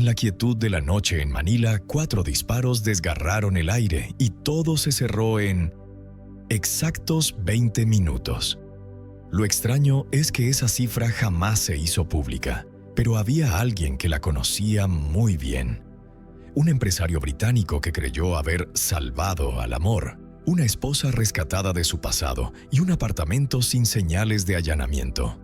En la quietud de la noche en Manila, 4 disparos desgarraron el aire y todo se cerró en exactos 20 minutos. Lo extraño es que esa cifra jamás se hizo pública, pero había alguien que la conocía muy bien. Un empresario británico que creyó haber salvado al amor, una esposa rescatada de su pasado y un apartamento sin señales de allanamiento.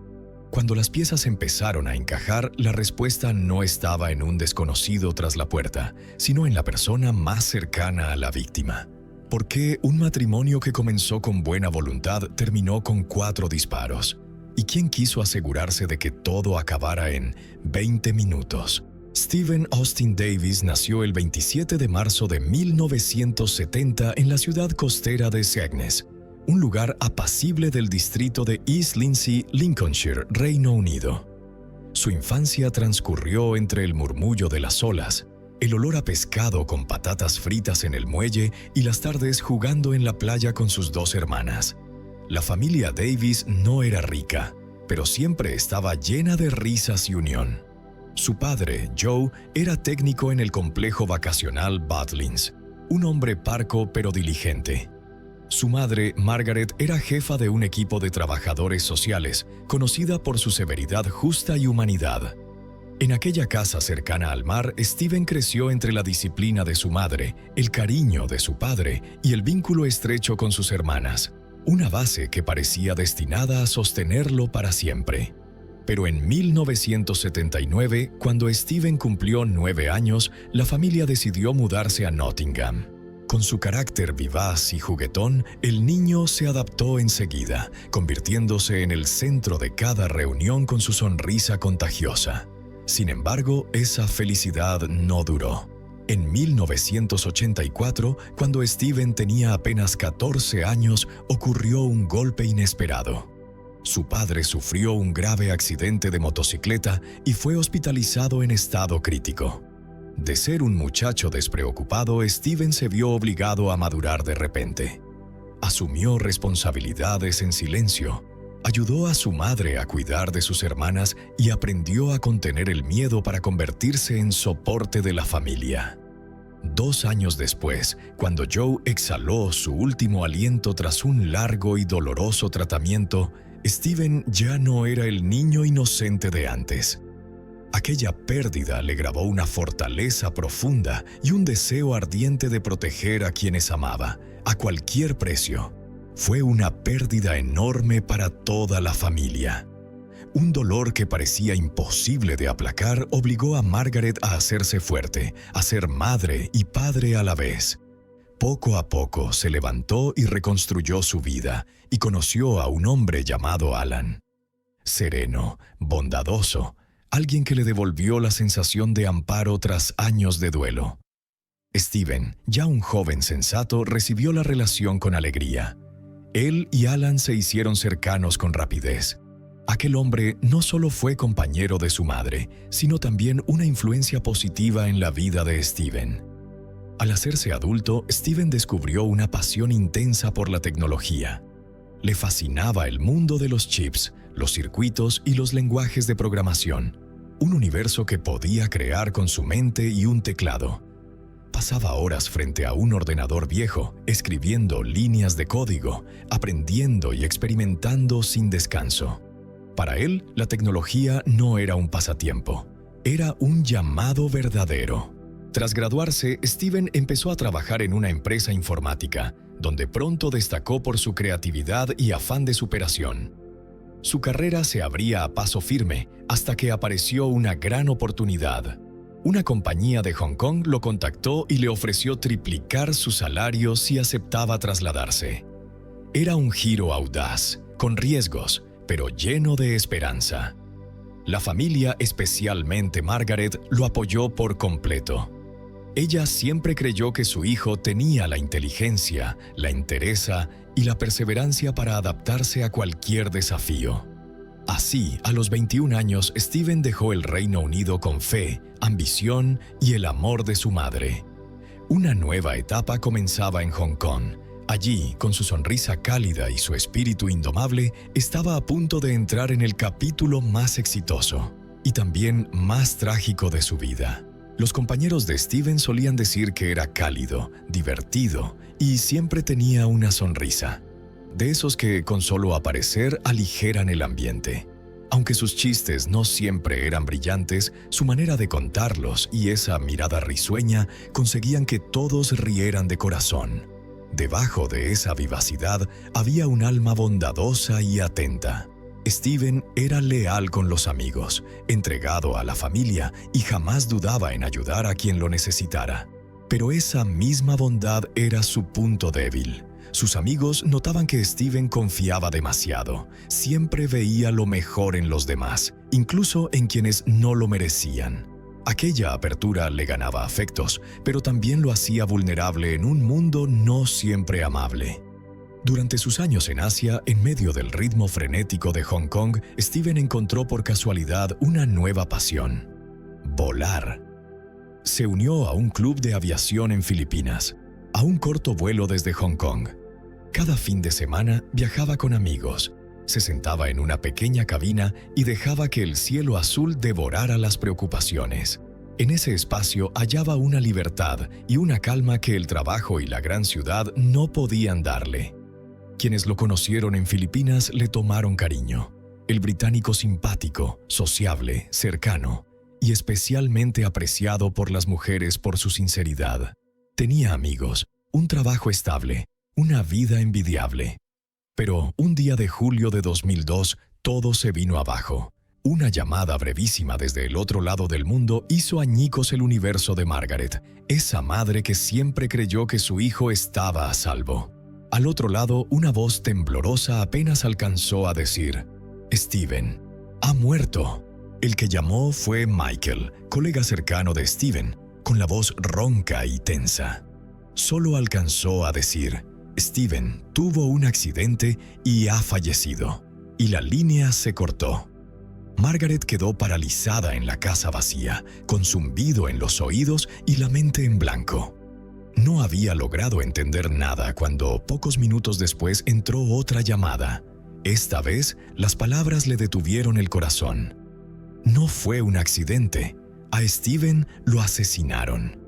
Cuando las piezas empezaron a encajar, la respuesta no estaba en un desconocido tras la puerta, sino en la persona más cercana a la víctima. ¿Por qué un matrimonio que comenzó con buena voluntad terminó con 4 disparos? ¿Y quién quiso asegurarse de que todo acabara en 20 minutos? Stephen Austin Davis nació el 27 de marzo de 1970 en la ciudad costera de Skegness, un lugar apacible del distrito de East Lindsey, Lincolnshire, Reino Unido. Su infancia transcurrió entre el murmullo de las olas, el olor a pescado con patatas fritas en el muelle y las tardes jugando en la playa con sus 2 hermanas. La familia Davis no era rica, pero siempre estaba llena de risas y unión. Su padre, Joe, era técnico en el complejo vacacional Butlins, un hombre parco pero diligente. Su madre, Margaret, era jefa de un equipo de trabajadores sociales, conocida por su severidad justa y humanidad. En aquella casa cercana al mar, Stephen creció entre la disciplina de su madre, el cariño de su padre y el vínculo estrecho con sus hermanas, una base que parecía destinada a sostenerlo para siempre. Pero en 1979, cuando Stephen cumplió 9 años, la familia decidió mudarse a Nottingham. Con su carácter vivaz y juguetón, el niño se adaptó enseguida, convirtiéndose en el centro de cada reunión con su sonrisa contagiosa. Sin embargo, esa felicidad no duró. En 1984, cuando Stephen tenía apenas 14 años, ocurrió un golpe inesperado. Su padre sufrió un grave accidente de motocicleta y fue hospitalizado en estado crítico. De ser un muchacho despreocupado, Stephen se vio obligado a madurar de repente. Asumió responsabilidades en silencio, ayudó a su madre a cuidar de sus hermanas y aprendió a contener el miedo para convertirse en soporte de la familia. 2 años después, cuando Joe exhaló su último aliento tras un largo y doloroso tratamiento, Stephen ya no era el niño inocente de antes. Aquella pérdida le grabó una fortaleza profunda y un deseo ardiente de proteger a quienes amaba, a cualquier precio. Fue una pérdida enorme para toda la familia. Un dolor que parecía imposible de aplacar obligó a Margaret a hacerse fuerte, a ser madre y padre a la vez. Poco a poco se levantó y reconstruyó su vida, y conoció a un hombre llamado Alan. Sereno, bondadoso, alguien que le devolvió la sensación de amparo tras años de duelo. Stephen, ya un joven sensato, recibió la relación con alegría. Él y Alan se hicieron cercanos con rapidez. Aquel hombre no solo fue compañero de su madre, sino también una influencia positiva en la vida de Stephen. Al hacerse adulto, Stephen descubrió una pasión intensa por la tecnología. Le fascinaba el mundo de los chips, los circuitos y los lenguajes de programación, un universo que podía crear con su mente y un teclado. Pasaba horas frente a un ordenador viejo, escribiendo líneas de código, aprendiendo y experimentando sin descanso. Para él, la tecnología no era un pasatiempo, era un llamado verdadero. Tras graduarse, Stephen empezó a trabajar en una empresa informática, donde pronto destacó por su creatividad y afán de superación. Su carrera se abría a paso firme hasta que apareció una gran oportunidad. Una compañía de Hong Kong lo contactó y le ofreció triplicar su salario si aceptaba trasladarse. Era un giro audaz, con riesgos, pero lleno de esperanza. La familia, especialmente Margaret, lo apoyó por completo. Ella siempre creyó que su hijo tenía la inteligencia, la entereza y la perseverancia para adaptarse a cualquier desafío. Así, a los 21 años, Stephen dejó el Reino Unido con fe, ambición y el amor de su madre. Una nueva etapa comenzaba en Hong Kong. Allí, con su sonrisa cálida y su espíritu indomable, estaba a punto de entrar en el capítulo más exitoso y también más trágico de su vida. Los compañeros de Steven solían decir que era cálido, divertido y siempre tenía una sonrisa. De esos que con solo aparecer aligeran el ambiente. Aunque sus chistes no siempre eran brillantes, su manera de contarlos y esa mirada risueña conseguían que todos rieran de corazón. Debajo de esa vivacidad había un alma bondadosa y atenta. Steven era leal con los amigos, entregado a la familia y jamás dudaba en ayudar a quien lo necesitara. Pero esa misma bondad era su punto débil. Sus amigos notaban que Steven confiaba demasiado, siempre veía lo mejor en los demás, incluso en quienes no lo merecían. Aquella apertura le ganaba afectos, pero también lo hacía vulnerable en un mundo no siempre amable. Durante sus años en Asia, en medio del ritmo frenético de Hong Kong, Steven encontró por casualidad una nueva pasión: volar. Se unió a un club de aviación en Filipinas, a un corto vuelo desde Hong Kong. Cada fin de semana viajaba con amigos, se sentaba en una pequeña cabina y dejaba que el cielo azul devorara las preocupaciones. En ese espacio hallaba una libertad y una calma que el trabajo y la gran ciudad no podían darle. Quienes lo conocieron en Filipinas le tomaron cariño. El británico simpático, sociable, cercano y especialmente apreciado por las mujeres por su sinceridad. Tenía amigos, un trabajo estable, una vida envidiable. Pero un día de julio de 2002, todo se vino abajo. Una llamada brevísima desde el otro lado del mundo hizo añicos el universo de Margaret, esa madre que siempre creyó que su hijo estaba a salvo. Al otro lado, una voz temblorosa apenas alcanzó a decir: «Steven, ha muerto». El que llamó fue Michael, colega cercano de Steven, con la voz ronca y tensa. Solo alcanzó a decir: «Steven tuvo un accidente y ha fallecido». Y la línea se cortó. Margaret quedó paralizada en la casa vacía, con zumbido en los oídos y la mente en blanco. No había logrado entender nada cuando, pocos minutos después, entró otra llamada. Esta vez, las palabras le detuvieron el corazón. No fue un accidente. A Steven lo asesinaron.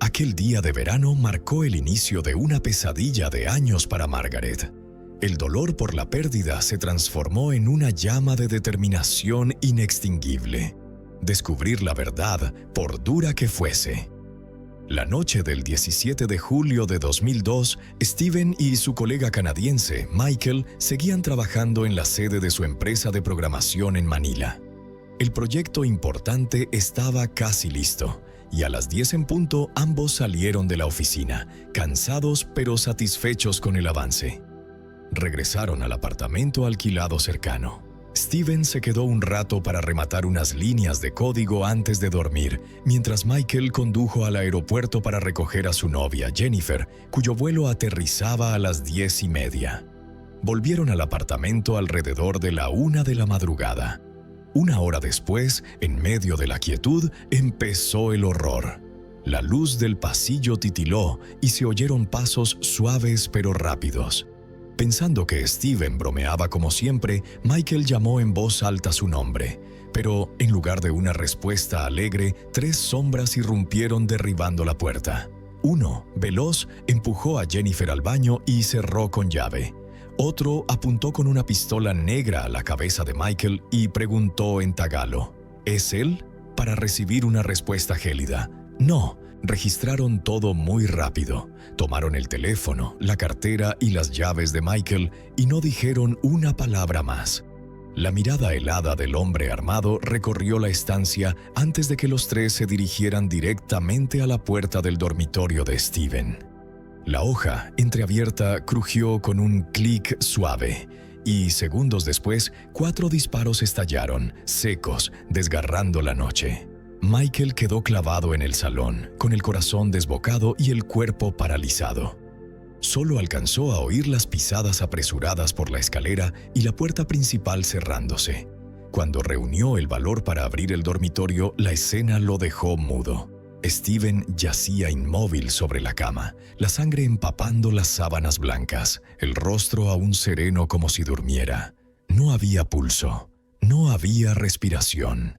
Aquel día de verano marcó el inicio de una pesadilla de años para Margaret. El dolor por la pérdida se transformó en una llama de determinación inextinguible. Descubrir la verdad, por dura que fuese. La noche del 17 de julio de 2002, Steven y su colega canadiense, Michael, seguían trabajando en la sede de su empresa de programación en Manila. El proyecto importante estaba casi listo, y a las 10 en punto ambos salieron de la oficina, cansados pero satisfechos con el avance. Regresaron al apartamento alquilado cercano. Steven se quedó un rato para rematar unas líneas de código antes de dormir, mientras Michael condujo al aeropuerto para recoger a su novia, Jennifer, cuyo vuelo aterrizaba a las 10:30. Volvieron al apartamento alrededor de la 1 de la madrugada. Una hora después, en medio de la quietud, empezó el horror. La luz del pasillo titiló y se oyeron pasos suaves pero rápidos. Pensando que Steven bromeaba como siempre, Michael llamó en voz alta su nombre. Pero, en lugar de una respuesta alegre, 3 sombras irrumpieron derribando la puerta. Uno, veloz, empujó a Jennifer al baño y cerró con llave. Otro apuntó con una pistola negra a la cabeza de Michael y preguntó en tagalo: ¿Es él? Para recibir una respuesta gélida: no. Registraron todo muy rápido. Tomaron el teléfono, la cartera y las llaves de Michael y no dijeron una palabra más. La mirada helada del hombre armado recorrió la estancia antes de que los 3 se dirigieran directamente a la puerta del dormitorio de Steven. La hoja, entreabierta, crujió con un clic suave y, segundos después, 4 disparos estallaron, secos, desgarrando la noche. Michael quedó clavado en el salón, con el corazón desbocado y el cuerpo paralizado. Solo alcanzó a oír las pisadas apresuradas por la escalera y la puerta principal cerrándose. Cuando reunió el valor para abrir el dormitorio, la escena lo dejó mudo. Steven yacía inmóvil sobre la cama, la sangre empapando las sábanas blancas, el rostro aún sereno como si durmiera. No había pulso, no había respiración.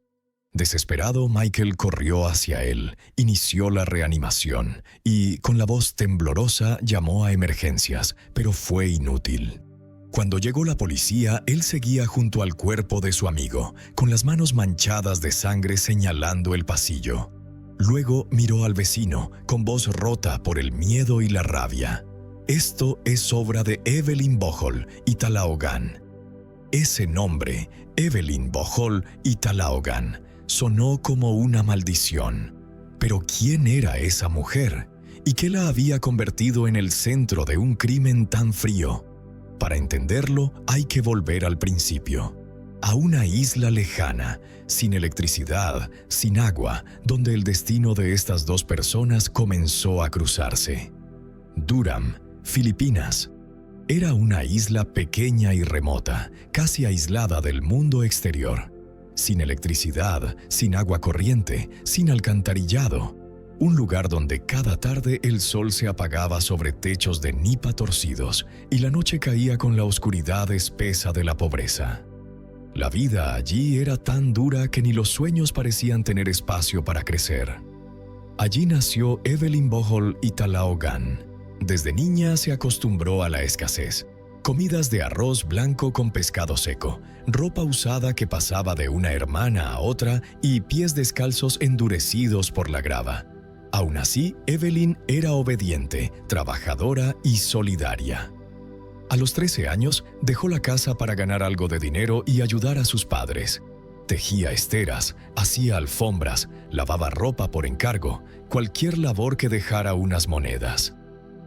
Desesperado, Michael corrió hacia él, inició la reanimación y, con la voz temblorosa, llamó a emergencias, pero fue inútil. Cuando llegó la policía, él seguía junto al cuerpo de su amigo, con las manos manchadas de sangre señalando el pasillo. Luego miró al vecino, con voz rota por el miedo y la rabia. Esto es obra de Evelyn Bohol y Talaogan. Ese nombre, Evelyn Bohol y Talaogan, sonó como una maldición. Pero ¿quién era esa mujer? ¿Y qué la había convertido en el centro de un crimen tan frío? Para entenderlo, hay que volver al principio. A una isla lejana, sin electricidad, sin agua, donde el destino de estas dos personas comenzó a cruzarse. Durham, Filipinas. Era una isla pequeña y remota, casi aislada del mundo exterior. Sin electricidad, sin agua corriente, sin alcantarillado. Un lugar donde cada tarde el sol se apagaba sobre techos de nipa torcidos y la noche caía con la oscuridad espesa de la pobreza. La vida allí era tan dura que ni los sueños parecían tener espacio para crecer. Allí nació Evelyn Bohol y Talaogan. Desde niña se acostumbró a la escasez. Comidas de arroz blanco con pescado seco, ropa usada que pasaba de una hermana a otra y pies descalzos endurecidos por la grava. Aún así, Evelyn era obediente, trabajadora y solidaria. A los 13 años, dejó la casa para ganar algo de dinero y ayudar a sus padres. Tejía esteras, hacía alfombras, lavaba ropa por encargo, cualquier labor que dejara unas monedas.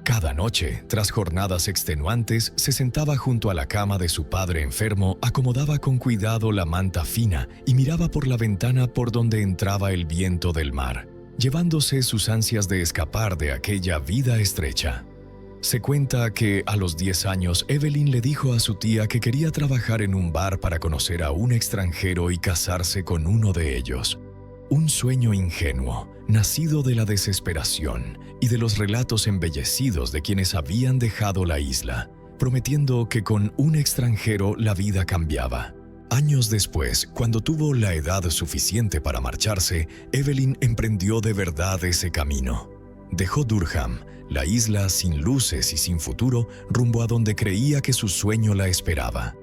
Cada noche, tras jornadas extenuantes, se sentaba junto a la cama de su padre enfermo, acomodaba con cuidado la manta fina y miraba por la ventana por donde entraba el viento del mar, llevándose sus ansias de escapar de aquella vida estrecha. Se cuenta que a los 10 años Evelyn le dijo a su tía que quería trabajar en un bar para conocer a un extranjero y casarse con uno de ellos. Un sueño ingenuo, nacido de la desesperación y de los relatos embellecidos de quienes habían dejado la isla, prometiendo que con un extranjero la vida cambiaba. Años después, cuando tuvo la edad suficiente para marcharse, Evelyn emprendió de verdad ese camino. Dejó Durham, la isla sin luces y sin futuro, rumbo a donde creía que su sueño la esperaba.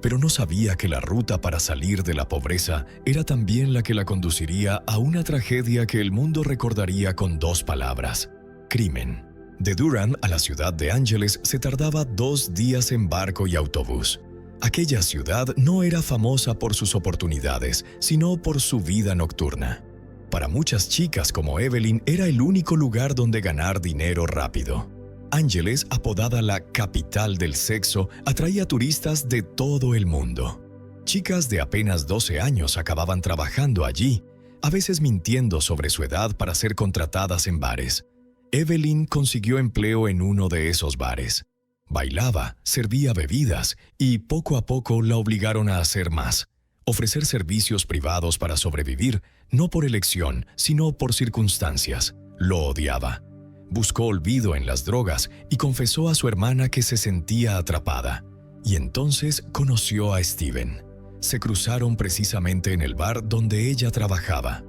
Pero no sabía que la ruta para salir de la pobreza era también la que la conduciría a una tragedia que el mundo recordaría con 2 palabras: crimen. De Durham a la ciudad de Ángeles se tardaba 2 días en barco y autobús. Aquella ciudad no era famosa por sus oportunidades, sino por su vida nocturna. Para muchas chicas como Evelyn era el único lugar donde ganar dinero rápido. Ángeles, apodada la capital del sexo, atraía turistas de todo el mundo. Chicas de apenas 12 años acababan trabajando allí, a veces mintiendo sobre su edad para ser contratadas en bares. Evelyn consiguió empleo en uno de esos bares. Bailaba, servía bebidas y poco a poco la obligaron a hacer más. Ofrecer servicios privados para sobrevivir, no por elección, sino por circunstancias. Lo odiaba. Buscó olvido en las drogas y confesó a su hermana que se sentía atrapada. Y entonces conoció a Steven. Se cruzaron precisamente en el bar donde ella trabajaba.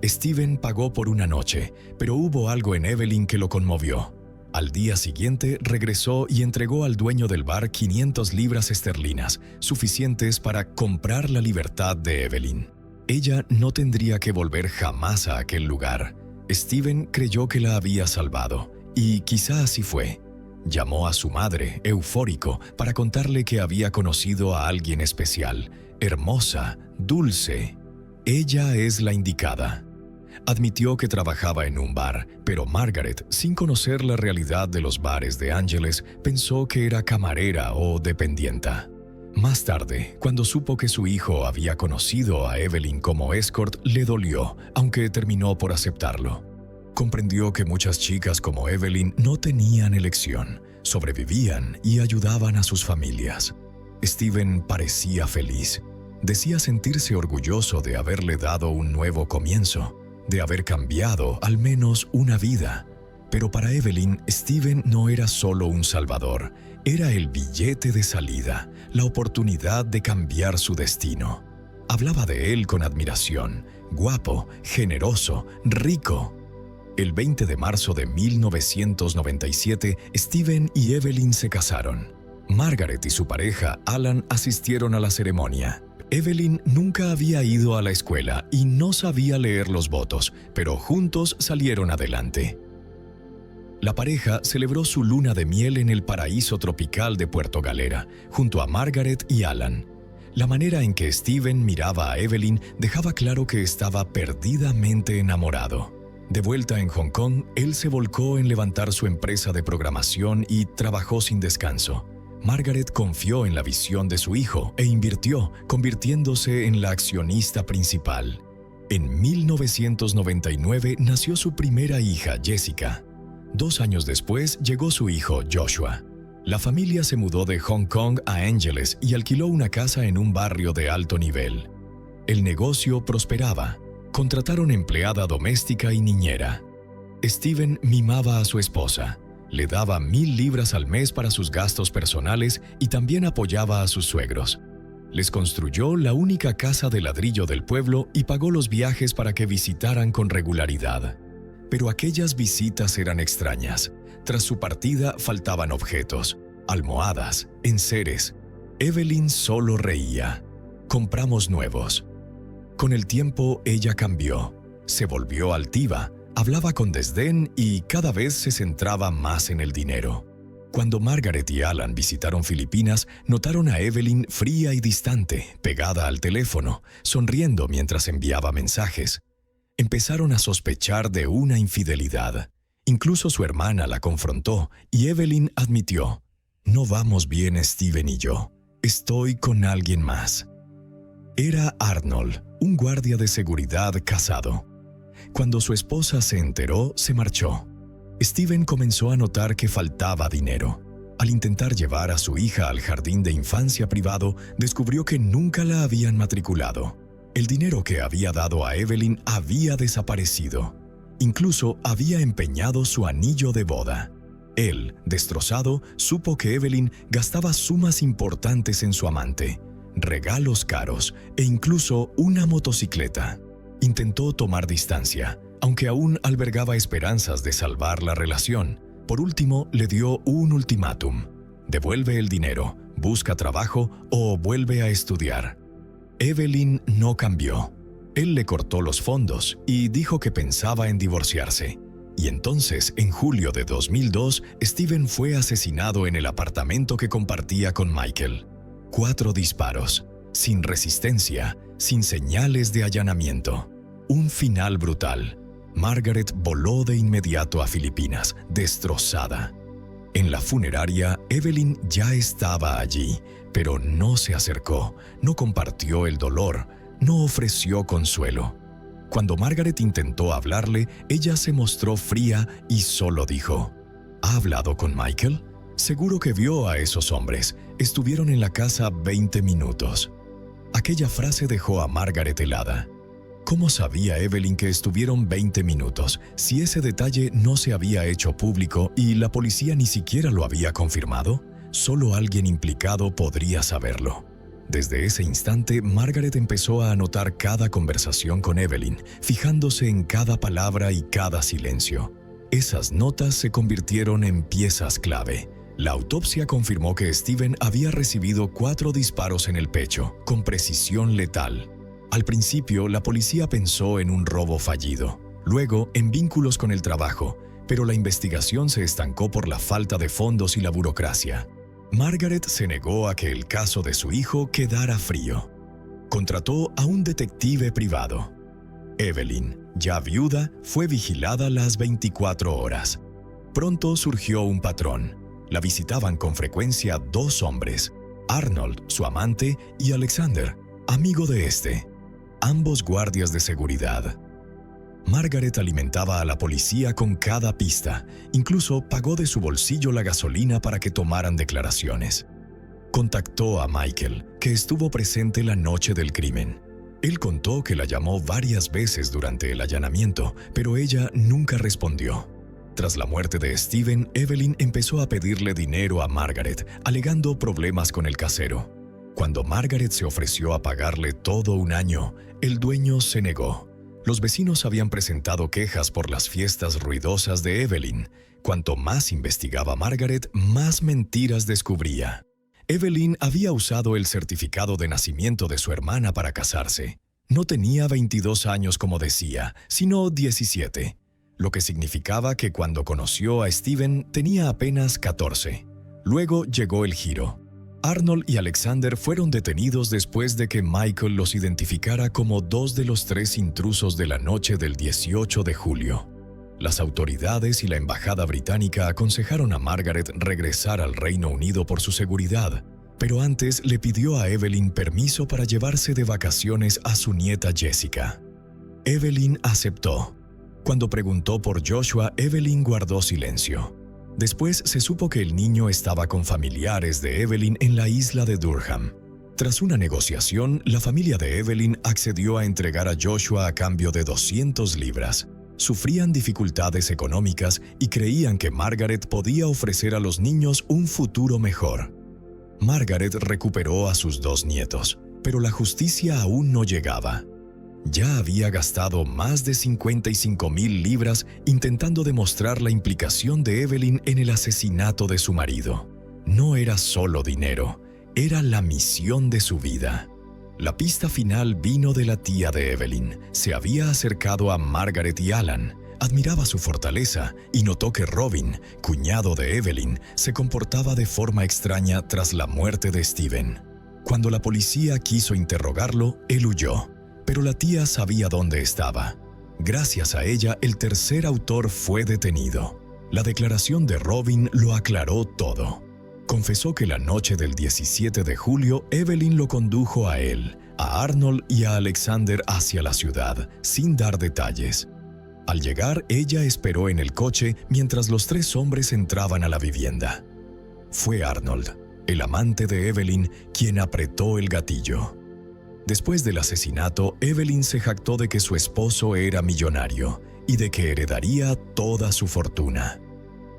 Steven pagó por una noche, pero hubo algo en Evelyn que lo conmovió. Al día siguiente regresó y entregó al dueño del bar 500 libras esterlinas, suficientes para comprar la libertad de Evelyn. Ella no tendría que volver jamás a aquel lugar. Steven creyó que la había salvado, y quizá así fue. Llamó a su madre, eufórico, para contarle que había conocido a alguien especial, hermosa, dulce. Ella es la indicada. Admitió que trabajaba en un bar, pero Margaret, sin conocer la realidad de los bares de Ángeles, pensó que era camarera o dependienta. Más tarde, cuando supo que su hijo había conocido a Evelyn como escort, le dolió, aunque terminó por aceptarlo. Comprendió que muchas chicas como Evelyn no tenían elección, sobrevivían y ayudaban a sus familias. Steven parecía feliz. Decía sentirse orgulloso de haberle dado un nuevo comienzo, de haber cambiado al menos una vida. Pero para Evelyn, Steven no era solo un salvador, era el billete de salida, la oportunidad de cambiar su destino. hablaba de él con admiración. Guapo, generoso, rico. El 20 de marzo de 1997, Steven y Evelyn se casaron. Margaret y su pareja, Alan, asistieron a la ceremonia. Evelyn nunca había ido a la escuela y no sabía leer los votos, pero juntos salieron adelante. La pareja celebró su luna de miel en el paraíso tropical de Puerto Galera, junto a Margaret y Alan. La manera en que Steven miraba a Evelyn dejaba claro que estaba perdidamente enamorado. De vuelta en Hong Kong, él se volcó en levantar su empresa de programación y trabajó sin descanso. Margaret confió en la visión de su hijo e invirtió, convirtiéndose en la accionista principal. En 1999 nació su primera hija, Jessica. 2 años después llegó su hijo, Joshua. La familia se mudó de Hong Kong a Ángeles y alquiló una casa en un barrio de alto nivel. El negocio prosperaba. Contrataron empleada doméstica y niñera. Steven mimaba a su esposa. Le daba 1,000 libras al mes para sus gastos personales y también apoyaba a sus suegros. Les construyó la única casa de ladrillo del pueblo y pagó los viajes para que visitaran con regularidad. Pero aquellas visitas eran extrañas. Tras su partida faltaban objetos, almohadas, enseres. Evelyn solo reía. Compramos nuevos. Con el tiempo ella cambió. Se volvió altiva. Hablaba con desdén y cada vez se centraba más en el dinero. Cuando Margaret y Alan visitaron Filipinas, notaron a Evelyn fría y distante, pegada al teléfono, sonriendo mientras enviaba mensajes. Empezaron a sospechar de una infidelidad. Incluso su hermana la confrontó y Evelyn admitió: «No vamos bien Steven y yo. Estoy con alguien más». Era Arnold, un guardia de seguridad casado. Cuando su esposa se enteró, se marchó. Steven comenzó a notar que faltaba dinero. Al intentar llevar a su hija al jardín de infancia privado, descubrió que nunca la habían matriculado. El dinero que había dado a Evelyn había desaparecido. Incluso había empeñado su anillo de boda. Él, destrozado, supo que Evelyn gastaba sumas importantes en su amante, regalos caros e incluso una motocicleta. Intentó tomar distancia, aunque aún albergaba esperanzas de salvar la relación. Por último, le dio un ultimátum: devuelve el dinero, busca trabajo o vuelve a estudiar. Evelyn no cambió. Él le cortó los fondos y dijo que pensaba en divorciarse. Y entonces, en julio de 2002, Steven fue asesinado en el apartamento que compartía con Michael. 4 disparos, sin resistencia, sin señales de allanamiento. Un final brutal. Margaret voló de inmediato a Filipinas, destrozada. En la funeraria, Evelyn ya estaba allí, pero no se acercó, no compartió el dolor, no ofreció consuelo. Cuando Margaret intentó hablarle, ella se mostró fría y solo dijo: ¿Ha hablado con Michael? Seguro que vio a esos hombres. Estuvieron en la casa 20 minutos. Aquella frase dejó a Margaret helada. ¿Cómo sabía Evelyn que estuvieron 20 minutos si ese detalle no se había hecho público y la policía ni siquiera lo había confirmado? Solo alguien implicado podría saberlo. Desde ese instante, Margaret empezó a anotar cada conversación con Evelyn, fijándose en cada palabra y cada silencio. Esas notas se convirtieron en piezas clave. La autopsia confirmó que Steven había recibido 4 disparos en el pecho, con precisión letal. Al principio, la policía pensó en un robo fallido, luego en vínculos con el trabajo, pero la investigación se estancó por la falta de fondos y la burocracia. Margaret se negó a que el caso de su hijo quedara frío. Contrató a un detective privado. Evelyn, ya viuda, fue vigilada las 24 horas. Pronto surgió un patrón. La visitaban con frecuencia 2 hombres: Arnold, su amante, y Alexander, amigo de este. Ambos guardias de seguridad. Margaret alimentaba a la policía con cada pista, incluso pagó de su bolsillo la gasolina para que tomaran declaraciones. Contactó a Michael, que estuvo presente la noche del crimen. Él contó que la llamó varias veces durante el allanamiento, pero ella nunca respondió. Tras la muerte de Steven, Evelyn empezó a pedirle dinero a Margaret, alegando problemas con el casero. Cuando Margaret se ofreció a pagarle todo un año, el dueño se negó. Los vecinos habían presentado quejas por las fiestas ruidosas de Evelyn. Cuanto más investigaba Margaret, más mentiras descubría. Evelyn había usado el certificado de nacimiento de su hermana para casarse. No tenía 22 años como decía, sino 17, lo que significaba que cuando conoció a Steven tenía apenas 14. Luego llegó el giro. Arnold y Alexander fueron detenidos después de que Michael los identificara como 2 de los 3 intrusos de la noche del 18 de julio. Las autoridades y la embajada británica aconsejaron a Margaret regresar al Reino Unido por su seguridad, pero antes le pidió a Evelyn permiso para llevarse de vacaciones a su nieta Jessica. Evelyn aceptó. Cuando preguntó por Joshua, Evelyn guardó silencio. Después se supo que el niño estaba con familiares de Evelyn en la isla de Durham. Tras una negociación, la familia de Evelyn accedió a entregar a Joshua a cambio de 200 libras. Sufrían dificultades económicas y creían que Margaret podía ofrecer a los niños un futuro mejor. Margaret recuperó a sus 2 nietos, pero la justicia aún no llegaba. Ya había gastado más de 55,000 libras intentando demostrar la implicación de Evelyn en el asesinato de su marido. No era solo dinero, era la misión de su vida. La pista final vino de la tía de Evelyn. Se había acercado a Margaret y Alan, admiraba su fortaleza y notó que Robin, cuñado de Evelyn, se comportaba de forma extraña tras la muerte de Steven. Cuando la policía quiso interrogarlo, él huyó. Pero la tía sabía dónde estaba. Gracias a ella, el tercer autor fue detenido. La declaración de Robin lo aclaró todo. Confesó que la noche del 17 de julio, Evelyn lo condujo a él, a Arnold y a Alexander hacia la ciudad, sin dar detalles. Al llegar, ella esperó en el coche mientras los 3 hombres entraban a la vivienda. Fue Arnold, el amante de Evelyn, quien apretó el gatillo. Después del asesinato, Evelyn se jactó de que su esposo era millonario y de que heredaría toda su fortuna.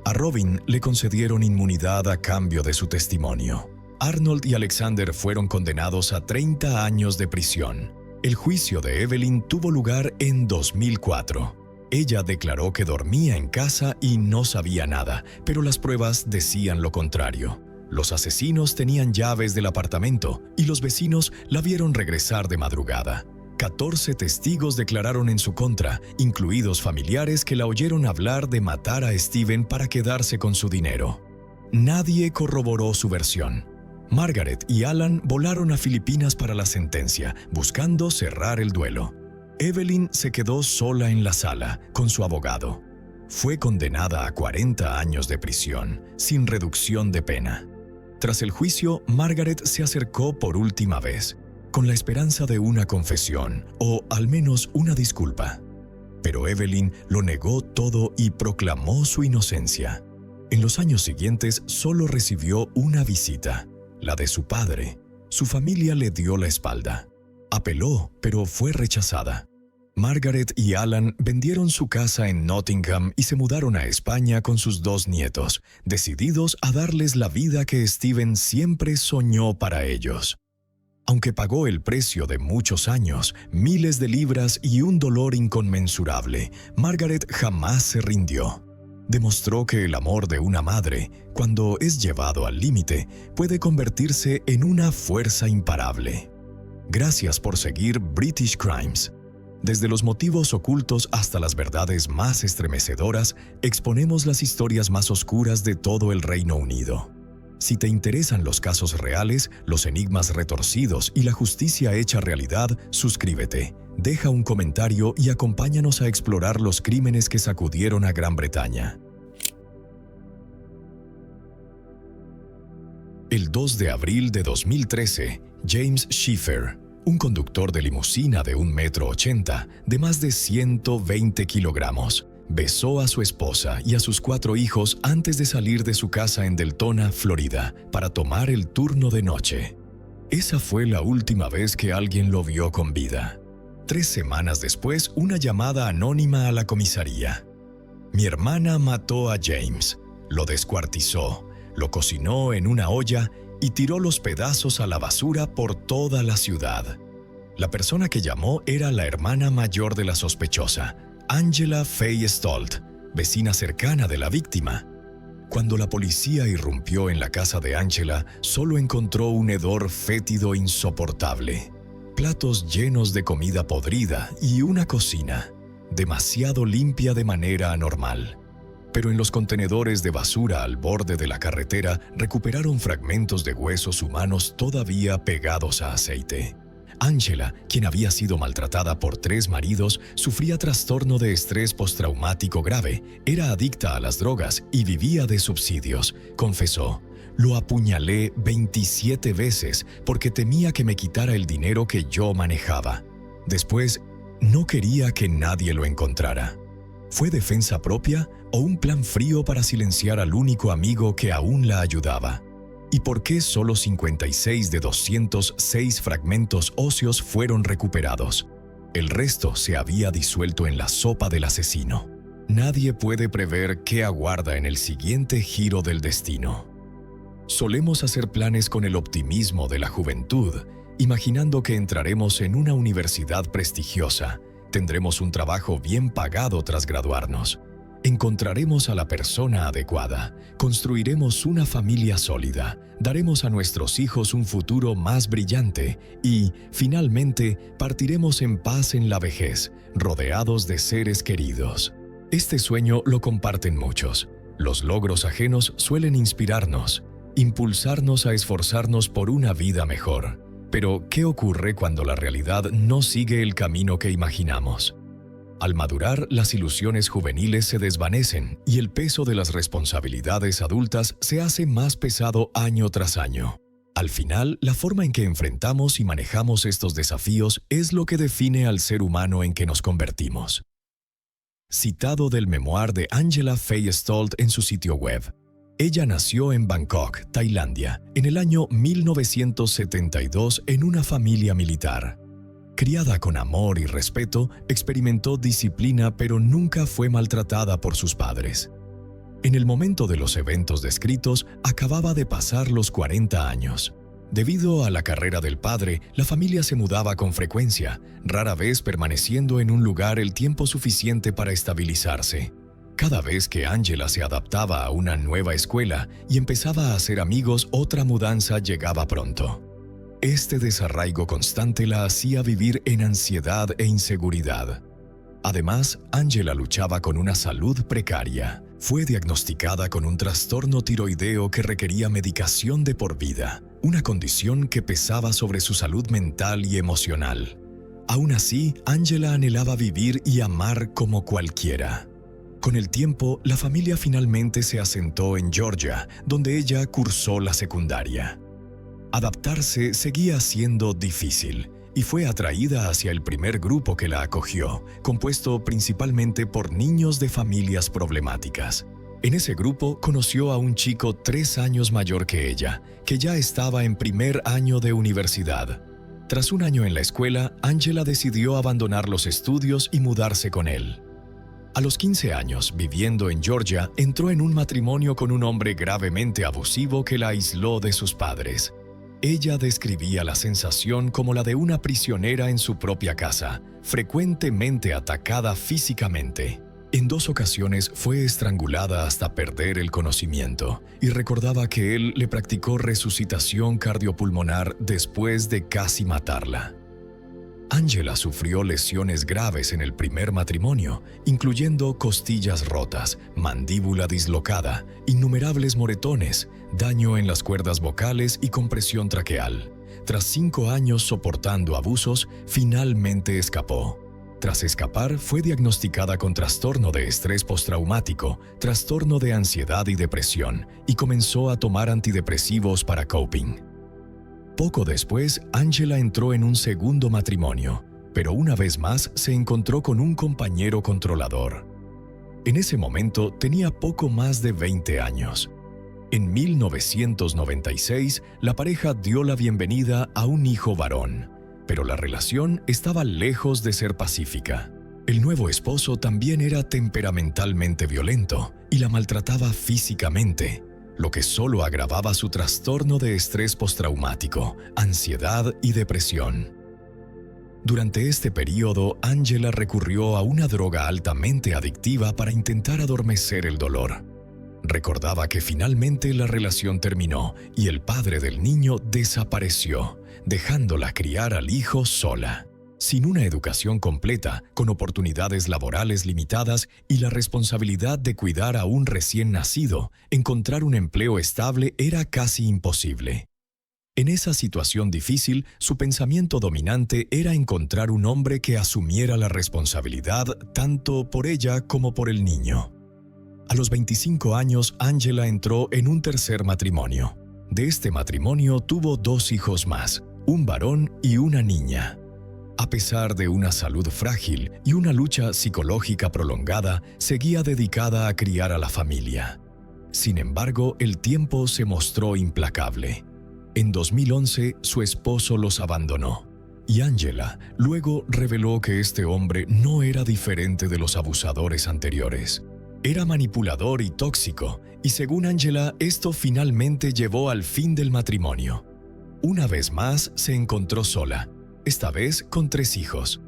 A Robin le concedieron inmunidad a cambio de su testimonio. Arnold y Alexander fueron condenados a 30 años de prisión. El juicio de Evelyn tuvo lugar en 2004. Ella declaró que dormía en casa y no sabía nada, pero las pruebas decían lo contrario. Los asesinos tenían llaves del apartamento y los vecinos la vieron regresar de madrugada. 14 testigos declararon en su contra, incluidos familiares que la oyeron hablar de matar a Steven para quedarse con su dinero. Nadie corroboró su versión. Margaret y Alan volaron a Filipinas para la sentencia, buscando cerrar el duelo. Evelyn se quedó sola en la sala, con su abogado. Fue condenada a 40 años de prisión, sin reducción de pena. Tras el juicio, Margaret se acercó por última vez, con la esperanza de una confesión, o al menos una disculpa. Pero Evelyn lo negó todo y proclamó su inocencia. En los años siguientes solo recibió una visita, la de su padre. Su familia le dio la espalda. Apeló, pero fue rechazada. Margaret y Alan vendieron su casa en Nottingham y se mudaron a España con sus 2 nietos, decididos a darles la vida que Steven siempre soñó para ellos. Aunque pagó el precio de muchos años, miles de libras y un dolor inconmensurable, Margaret jamás se rindió. Demostró que el amor de una madre, cuando es llevado al límite, puede convertirse en una fuerza imparable. Gracias por seguir British Crimes. Desde los motivos ocultos hasta las verdades más estremecedoras, exponemos las historias más oscuras de todo el Reino Unido. Si te interesan los casos reales, los enigmas retorcidos y la justicia hecha realidad, suscríbete, deja un comentario y acompáñanos a explorar los crímenes que sacudieron a Gran Bretaña. El 2 de abril de 2013, James Schiffer, un conductor de limusina de 1,80 m, de más de 120 kilogramos, besó a su esposa y a sus 4 hijos antes de salir de su casa en Deltona, Florida, para tomar el turno de noche. Esa fue la última vez que alguien lo vio con vida. 3 semanas después, una llamada anónima a la comisaría. Mi hermana mató a James, lo descuartizó, lo cocinó en una olla y tiró los pedazos a la basura por toda la ciudad. La persona que llamó era la hermana mayor de la sospechosa, Angela Faye Stolt, vecina cercana de la víctima. Cuando la policía irrumpió en la casa de Angela, solo encontró un hedor fétido insoportable, platos llenos de comida podrida y una cocina, demasiado limpia de manera anormal. Pero en los contenedores de basura al borde de la carretera recuperaron fragmentos de huesos humanos todavía pegados a aceite. Angela, quien había sido maltratada por 3 maridos, sufría trastorno de estrés postraumático grave, era adicta a las drogas y vivía de subsidios. Confesó: «Lo apuñalé 27 veces porque temía que me quitara el dinero que yo manejaba. Después, no quería que nadie lo encontrara». ¿Fue defensa propia o un plan frío para silenciar al único amigo que aún la ayudaba? ¿Y por qué solo 56 de 206 fragmentos óseos fueron recuperados? El resto se había disuelto en la sopa del asesino. Nadie puede prever qué aguarda en el siguiente giro del destino. Solemos hacer planes con el optimismo de la juventud, imaginando que entraremos en una universidad prestigiosa, tendremos un trabajo bien pagado tras graduarnos, encontraremos a la persona adecuada, construiremos una familia sólida, daremos a nuestros hijos un futuro más brillante y, finalmente, partiremos en paz en la vejez, rodeados de seres queridos. Este sueño lo comparten muchos. Los logros ajenos suelen inspirarnos, impulsarnos a esforzarnos por una vida mejor. Pero, ¿qué ocurre cuando la realidad no sigue el camino que imaginamos? Al madurar, las ilusiones juveniles se desvanecen y el peso de las responsabilidades adultas se hace más pesado año tras año. Al final, la forma en que enfrentamos y manejamos estos desafíos es lo que define al ser humano en que nos convertimos. Citado del memoir de Angela Faye Stolt en su sitio web. Ella nació en Bangkok, Tailandia, en el año 1972 en una familia militar. Criada con amor y respeto, experimentó disciplina pero nunca fue maltratada por sus padres. En el momento de los eventos descritos, acababa de pasar los 40 años. Debido a la carrera del padre, la familia se mudaba con frecuencia, rara vez permaneciendo en un lugar el tiempo suficiente para estabilizarse. Cada vez que Angela se adaptaba a una nueva escuela y empezaba a hacer amigos, otra mudanza llegaba pronto. Este desarraigo constante la hacía vivir en ansiedad e inseguridad. Además, Angela luchaba con una salud precaria. Fue diagnosticada con un trastorno tiroideo que requería medicación de por vida, una condición que pesaba sobre su salud mental y emocional. Aún así, Angela anhelaba vivir y amar como cualquiera. Con el tiempo, la familia finalmente se asentó en Georgia, donde ella cursó la secundaria. Adaptarse seguía siendo difícil y fue atraída hacia el primer grupo que la acogió, compuesto principalmente por niños de familias problemáticas. En ese grupo conoció a un chico 3 años mayor que ella, que ya estaba en primer año de universidad. Tras un año en la escuela, Angela decidió abandonar los estudios y mudarse con él. A los 15 años, viviendo en Georgia, entró en un matrimonio con un hombre gravemente abusivo que la aisló de sus padres. Ella describía la sensación como la de una prisionera en su propia casa, frecuentemente atacada físicamente. En 2 ocasiones fue estrangulada hasta perder el conocimiento y recordaba que él le practicó resucitación cardiopulmonar después de casi matarla. Angela sufrió lesiones graves en el primer matrimonio, incluyendo costillas rotas, mandíbula dislocada, innumerables moretones, daño en las cuerdas vocales y compresión traqueal. Tras 5 años soportando abusos, finalmente escapó. Tras escapar, fue diagnosticada con trastorno de estrés postraumático, trastorno de ansiedad y depresión, y comenzó a tomar antidepresivos para coping. Poco después, Angela entró en un segundo matrimonio, pero una vez más se encontró con un compañero controlador. En ese momento tenía poco más de 20 años. En 1996, la pareja dio la bienvenida a un hijo varón, pero la relación estaba lejos de ser pacífica. El nuevo esposo también era temperamentalmente violento y la maltrataba físicamente. lo que solo agravaba su trastorno de estrés postraumático, ansiedad y depresión. Durante este periodo, Angela recurrió a una droga altamente adictiva para intentar adormecer el dolor. Recordaba que finalmente la relación terminó y el padre del niño desapareció, dejándola criar al hijo sola. Sin una educación completa, con oportunidades laborales limitadas y la responsabilidad de cuidar a un recién nacido, encontrar un empleo estable era casi imposible. En esa situación difícil, su pensamiento dominante era encontrar un hombre que asumiera la responsabilidad tanto por ella como por el niño. A los 25 años, Angela entró en un tercer matrimonio. De este matrimonio tuvo 2 hijos más, un varón y una niña. A pesar de una salud frágil y una lucha psicológica prolongada, seguía dedicada a criar a la familia. Sin embargo, el tiempo se mostró implacable. En 2011, su esposo los abandonó, y Angela luego reveló que este hombre no era diferente de los abusadores anteriores. Era manipulador y tóxico, y según Angela, esto finalmente llevó al fin del matrimonio. Una vez más, se encontró sola, esta vez con 3 hijos.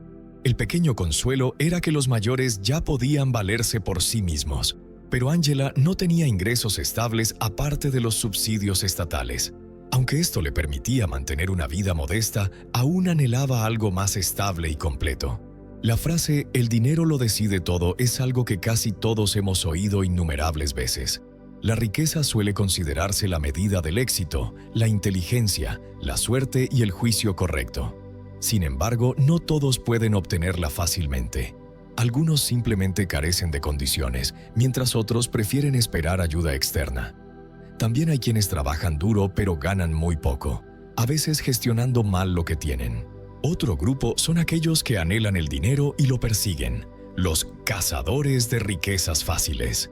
El pequeño consuelo era que los mayores ya podían valerse por sí mismos, pero Angela no tenía ingresos estables aparte de los subsidios estatales. Aunque esto le permitía mantener una vida modesta, aún anhelaba algo más estable y completo. La frase «el dinero lo decide todo» es algo que casi todos hemos oído innumerables veces. La riqueza suele considerarse la medida del éxito, la inteligencia, la suerte y el juicio correcto. Sin embargo, no todos pueden obtenerla fácilmente. Algunos simplemente carecen de condiciones, mientras otros prefieren esperar ayuda externa. También hay quienes trabajan duro pero ganan muy poco, a veces gestionando mal lo que tienen. Otro grupo son aquellos que anhelan el dinero y lo persiguen, los cazadores de riquezas fáciles.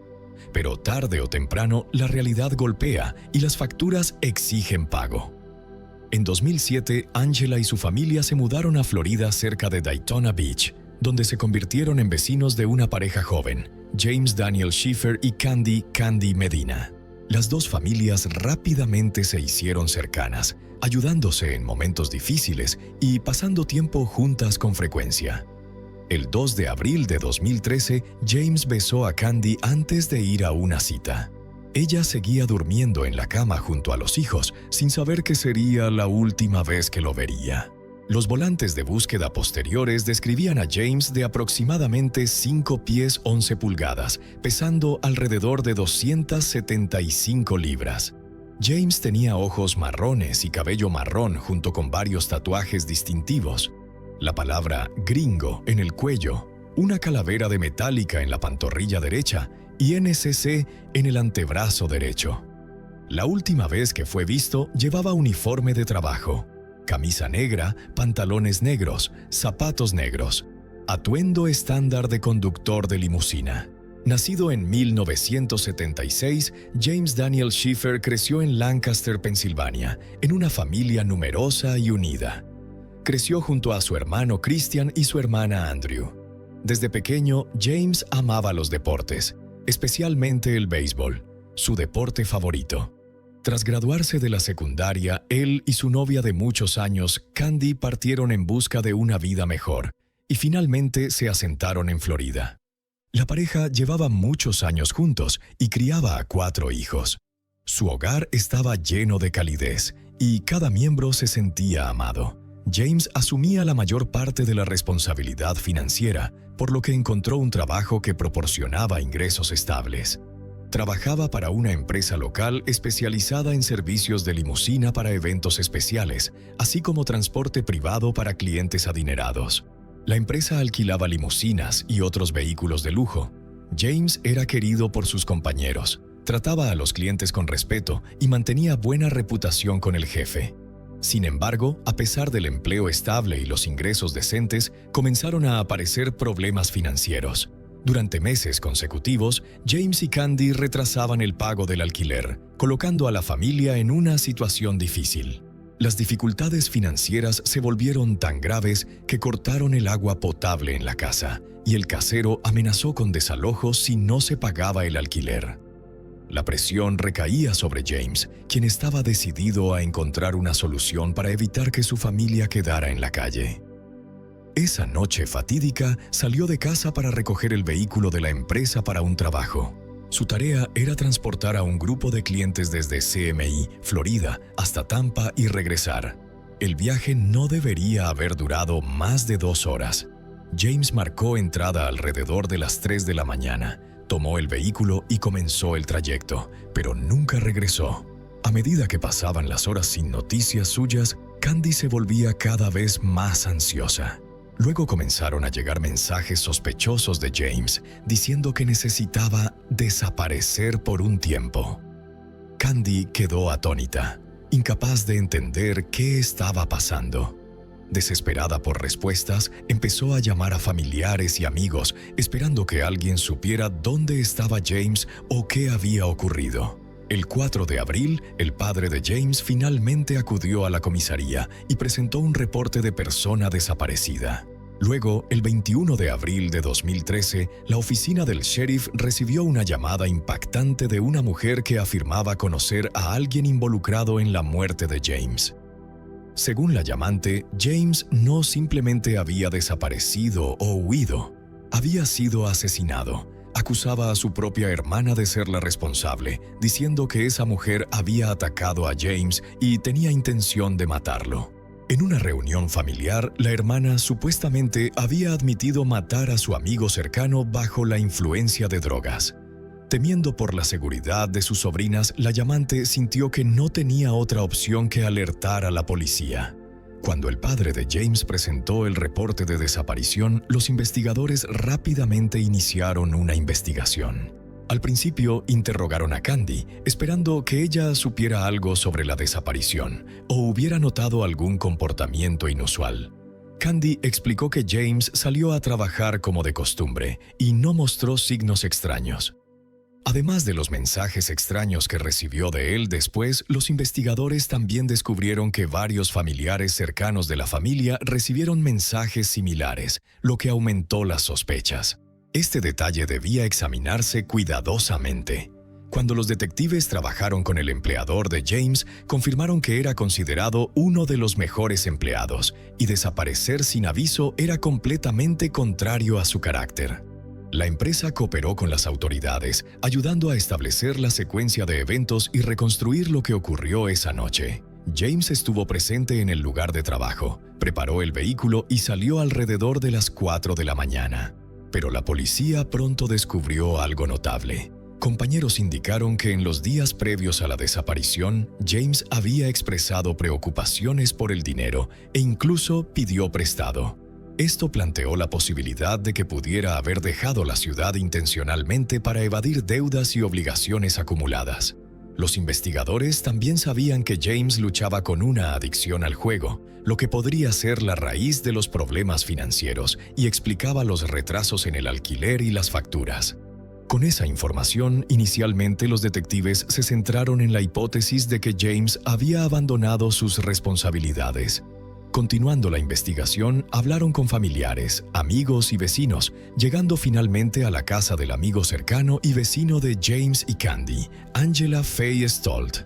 Pero tarde o temprano la realidad golpea y las facturas exigen pago. En 2007, Angela y su familia se mudaron a Florida cerca de Daytona Beach, donde se convirtieron en vecinos de una pareja joven, James Daniel Schiffer y Candy Medina. Las 2 familias rápidamente se hicieron cercanas, ayudándose en momentos difíciles y pasando tiempo juntas con frecuencia. El 2 de abril de 2013, James besó a Candy antes de ir a una cita. Ella seguía durmiendo en la cama junto a los hijos, sin saber que sería la última vez que lo vería. Los volantes de búsqueda posteriores describían a James de aproximadamente 5 pies 11 pulgadas, pesando alrededor de 275 libras. James tenía ojos marrones y cabello marrón junto con varios tatuajes distintivos. La palabra gringo en el cuello, una calavera de metálica en la pantorrilla derecha y NCC en el antebrazo derecho. La última vez que fue visto llevaba uniforme de trabajo. Camisa negra, pantalones negros, zapatos negros. Atuendo estándar de conductor de limusina. Nacido en 1976, James Daniel Schiffer creció en Lancaster, Pensilvania, en una familia numerosa y unida. Creció junto a su hermano Christian y su hermana Andrew. Desde pequeño, James amaba los deportes, especialmente el béisbol, su deporte favorito. Tras graduarse de la secundaria, él y su novia de muchos años, Candy, partieron en busca de una vida mejor y finalmente se asentaron en Florida. La pareja llevaba muchos años juntos y criaba a 4 hijos. Su hogar estaba lleno de calidez y cada miembro se sentía amado. James asumía la mayor parte de la responsabilidad financiera, por lo que encontró un trabajo que proporcionaba ingresos estables. Trabajaba para una empresa local especializada en servicios de limusina para eventos especiales, así como transporte privado para clientes adinerados. La empresa alquilaba limusinas y otros vehículos de lujo. James era querido por sus compañeros, trataba a los clientes con respeto y mantenía buena reputación con el jefe. Sin embargo, a pesar del empleo estable y los ingresos decentes, comenzaron a aparecer problemas financieros. Durante meses consecutivos, James y Candy retrasaban el pago del alquiler, colocando a la familia en una situación difícil. Las dificultades financieras se volvieron tan graves que cortaron el agua potable en la casa, y el casero amenazó con desalojo si no se pagaba el alquiler. La presión recaía sobre James, quien estaba decidido a encontrar una solución para evitar que su familia quedara en la calle. Esa noche fatídica salió de casa para recoger el vehículo de la empresa para un trabajo. Su tarea era transportar a un grupo de clientes desde CMI, Florida, hasta Tampa y regresar. El viaje no debería haber durado más de 2 horas. James marcó entrada alrededor de las 3 de la mañana, tomó el vehículo y comenzó el trayecto, pero nunca regresó. A medida que pasaban las horas sin noticias suyas, Candy se volvía cada vez más ansiosa. Luego comenzaron a llegar mensajes sospechosos de James, diciendo que necesitaba desaparecer por un tiempo. Candy quedó atónita, incapaz de entender qué estaba pasando. Desesperada por respuestas, empezó a llamar a familiares y amigos, esperando que alguien supiera dónde estaba James o qué había ocurrido. El 4 de abril, el padre de James finalmente acudió a la comisaría y presentó un reporte de persona desaparecida. Luego, el 21 de abril de 2013, la oficina del sheriff recibió una llamada impactante de una mujer que afirmaba conocer a alguien involucrado en la muerte de James. Según la llamante, James no simplemente había desaparecido o huido, había sido asesinado. Acusaba a su propia hermana de ser la responsable, diciendo que esa mujer había atacado a James y tenía intención de matarlo. En una reunión familiar, la hermana supuestamente había admitido matar a su amigo cercano bajo la influencia de drogas. Temiendo por la seguridad de sus sobrinas, la llamante sintió que no tenía otra opción que alertar a la policía. Cuando el padre de James presentó el reporte de desaparición, los investigadores rápidamente iniciaron una investigación. Al principio, interrogaron a Candy, esperando que ella supiera algo sobre la desaparición o hubiera notado algún comportamiento inusual. Candy explicó que James salió a trabajar como de costumbre y no mostró signos extraños. Además de los mensajes extraños que recibió de él después, los investigadores también descubrieron que varios familiares cercanos de la familia recibieron mensajes similares, lo que aumentó las sospechas. Este detalle debía examinarse cuidadosamente. Cuando los detectives trabajaron con el empleador de James, confirmaron que era considerado uno de los mejores empleados, y desaparecer sin aviso era completamente contrario a su carácter. La empresa cooperó con las autoridades, ayudando a establecer la secuencia de eventos y reconstruir lo que ocurrió esa noche. James estuvo presente en el lugar de trabajo, preparó el vehículo y salió alrededor de las 4 de la mañana. Pero la policía pronto descubrió algo notable. Compañeros indicaron que en los días previos a la desaparición, James había expresado preocupaciones por el dinero e incluso pidió prestado. Esto planteó la posibilidad de que pudiera haber dejado la ciudad intencionalmente para evadir deudas y obligaciones acumuladas. Los investigadores también sabían que James luchaba con una adicción al juego, lo que podría ser la raíz de los problemas financieros, y explicaba los retrasos en el alquiler y las facturas. Con esa información, inicialmente los detectives se centraron en la hipótesis de que James había abandonado sus responsabilidades. Continuando la investigación, hablaron con familiares, amigos y vecinos, llegando finalmente a la casa del amigo cercano y vecino de James y Candy, Angela Faye Stolt.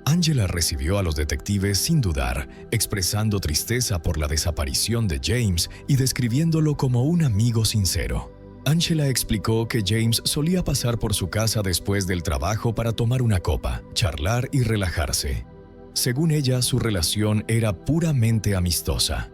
Angela recibió a los detectives sin dudar, expresando tristeza por la desaparición de James y describiéndolo como un amigo sincero. Angela explicó que James solía pasar por su casa después del trabajo para tomar una copa, charlar y relajarse. Según ella, su relación era puramente amistosa.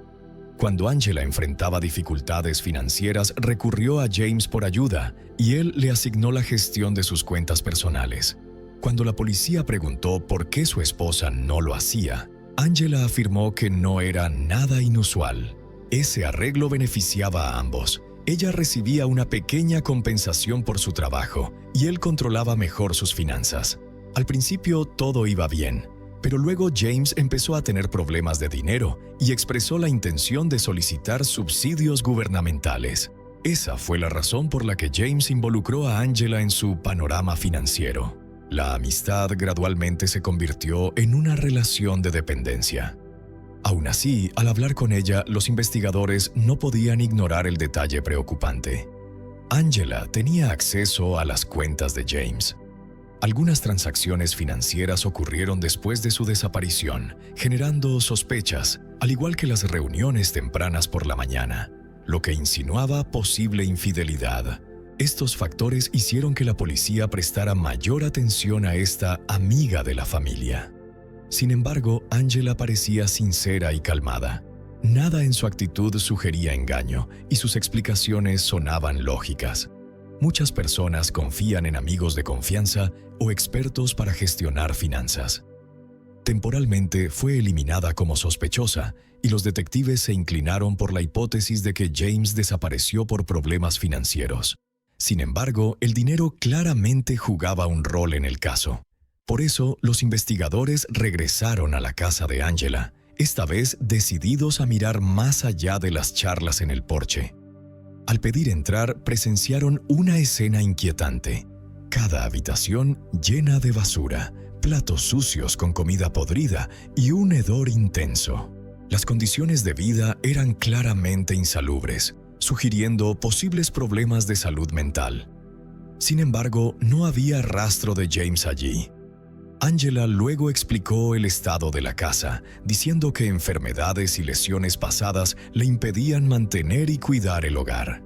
Cuando Angela enfrentaba dificultades financieras, recurrió a James por ayuda y él le asignó la gestión de sus cuentas personales. Cuando la policía preguntó por qué su esposa no lo hacía, Angela afirmó que no era nada inusual. Ese arreglo beneficiaba a ambos. Ella recibía una pequeña compensación por su trabajo y él controlaba mejor sus finanzas. Al principio todo iba bien, pero luego James empezó a tener problemas de dinero y expresó la intención de solicitar subsidios gubernamentales. Esa fue la razón por la que James involucró a Angela en su panorama financiero. La amistad gradualmente se convirtió en una relación de dependencia. Aún así, al hablar con ella, los investigadores no podían ignorar el detalle preocupante. Angela tenía acceso a las cuentas de James. Algunas transacciones financieras ocurrieron después de su desaparición, generando sospechas, al igual que las reuniones tempranas por la mañana, lo que insinuaba posible infidelidad. Estos factores hicieron que la policía prestara mayor atención a esta amiga de la familia. Sin embargo, Angela parecía sincera y calmada. Nada en su actitud sugería engaño y sus explicaciones sonaban lógicas. Muchas personas confían en amigos de confianza o expertos para gestionar finanzas. Temporalmente fue eliminada como sospechosa y los detectives se inclinaron por la hipótesis de que James desapareció por problemas financieros. Sin embargo, el dinero claramente jugaba un rol en el caso. Por eso, los investigadores regresaron a la casa de Angela, esta vez decididos a mirar más allá de las charlas en el porche. Al pedir entrar, presenciaron una escena inquietante. Cada habitación llena de basura, platos sucios con comida podrida y un hedor intenso. Las condiciones de vida eran claramente insalubres, sugiriendo posibles problemas de salud mental. Sin embargo, no había rastro de James allí. Angela luego explicó el estado de la casa, diciendo que enfermedades y lesiones pasadas le impedían mantener y cuidar el hogar.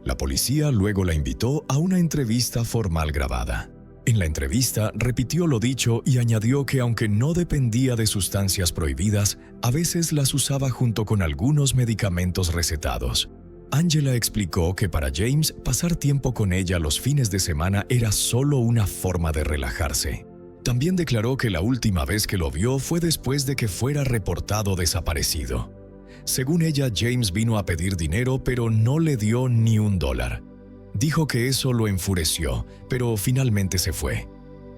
La policía luego la invitó a una entrevista formal grabada. En la entrevista repitió lo dicho y añadió que aunque no dependía de sustancias prohibidas, a veces las usaba junto con algunos medicamentos recetados. Angela explicó que para James pasar tiempo con ella los fines de semana era solo una forma de relajarse. También declaró que la última vez que lo vio fue después de que fuera reportado desaparecido. Según ella, James vino a pedir dinero, pero no le dio ni $1. Dijo que eso lo enfureció, pero finalmente se fue.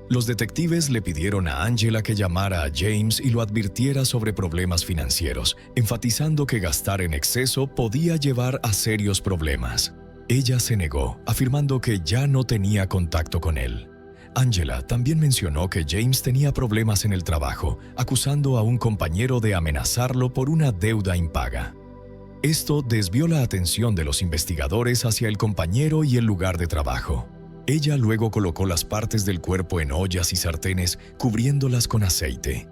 Los detectives le pidieron a Angela que llamara a James y lo advirtiera sobre problemas financieros, enfatizando que gastar en exceso podía llevar a serios problemas. Ella se negó, afirmando que ya no tenía contacto con él. Angela también mencionó que James tenía problemas en el trabajo, acusando a un compañero de amenazarlo por una deuda impaga. Esto desvió la atención de los investigadores hacia el compañero y el lugar de trabajo. Ella luego colocó las partes del cuerpo en ollas y sartenes, cubriéndolas con aceite.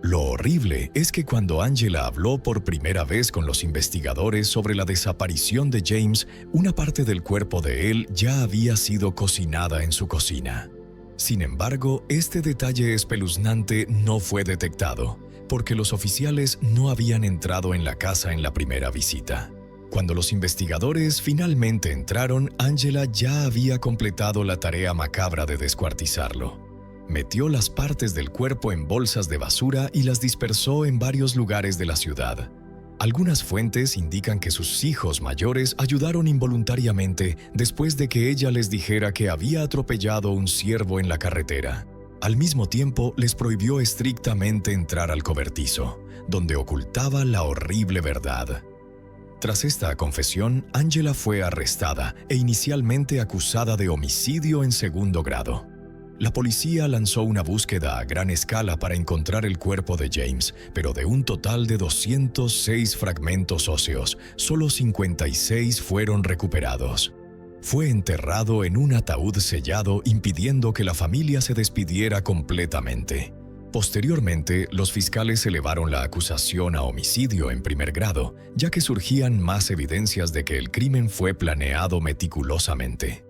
Lo horrible es que cuando Angela habló por primera vez con los investigadores sobre la desaparición de James, una parte del cuerpo de él ya había sido cocinada en su cocina. Sin embargo, este detalle espeluznante no fue detectado, porque los oficiales no habían entrado en la casa en la primera visita. Cuando los investigadores finalmente entraron, Angela ya había completado la tarea macabra de descuartizarlo. Metió las partes del cuerpo en bolsas de basura y las dispersó en varios lugares de la ciudad. Algunas fuentes indican que sus hijos mayores ayudaron involuntariamente después de que ella les dijera que había atropellado un ciervo en la carretera. Al mismo tiempo, les prohibió estrictamente entrar al cobertizo, donde ocultaba la horrible verdad. Tras esta confesión, Angela fue arrestada e inicialmente acusada de homicidio en segundo grado. La policía lanzó una búsqueda a gran escala para encontrar el cuerpo de James, pero de un total de 206 fragmentos óseos, solo 56 fueron recuperados. Fue enterrado en un ataúd sellado, impidiendo que la familia se despidiera completamente. Posteriormente, los fiscales elevaron la acusación a homicidio en primer grado, ya que surgían más evidencias de que el crimen fue planeado meticulosamente.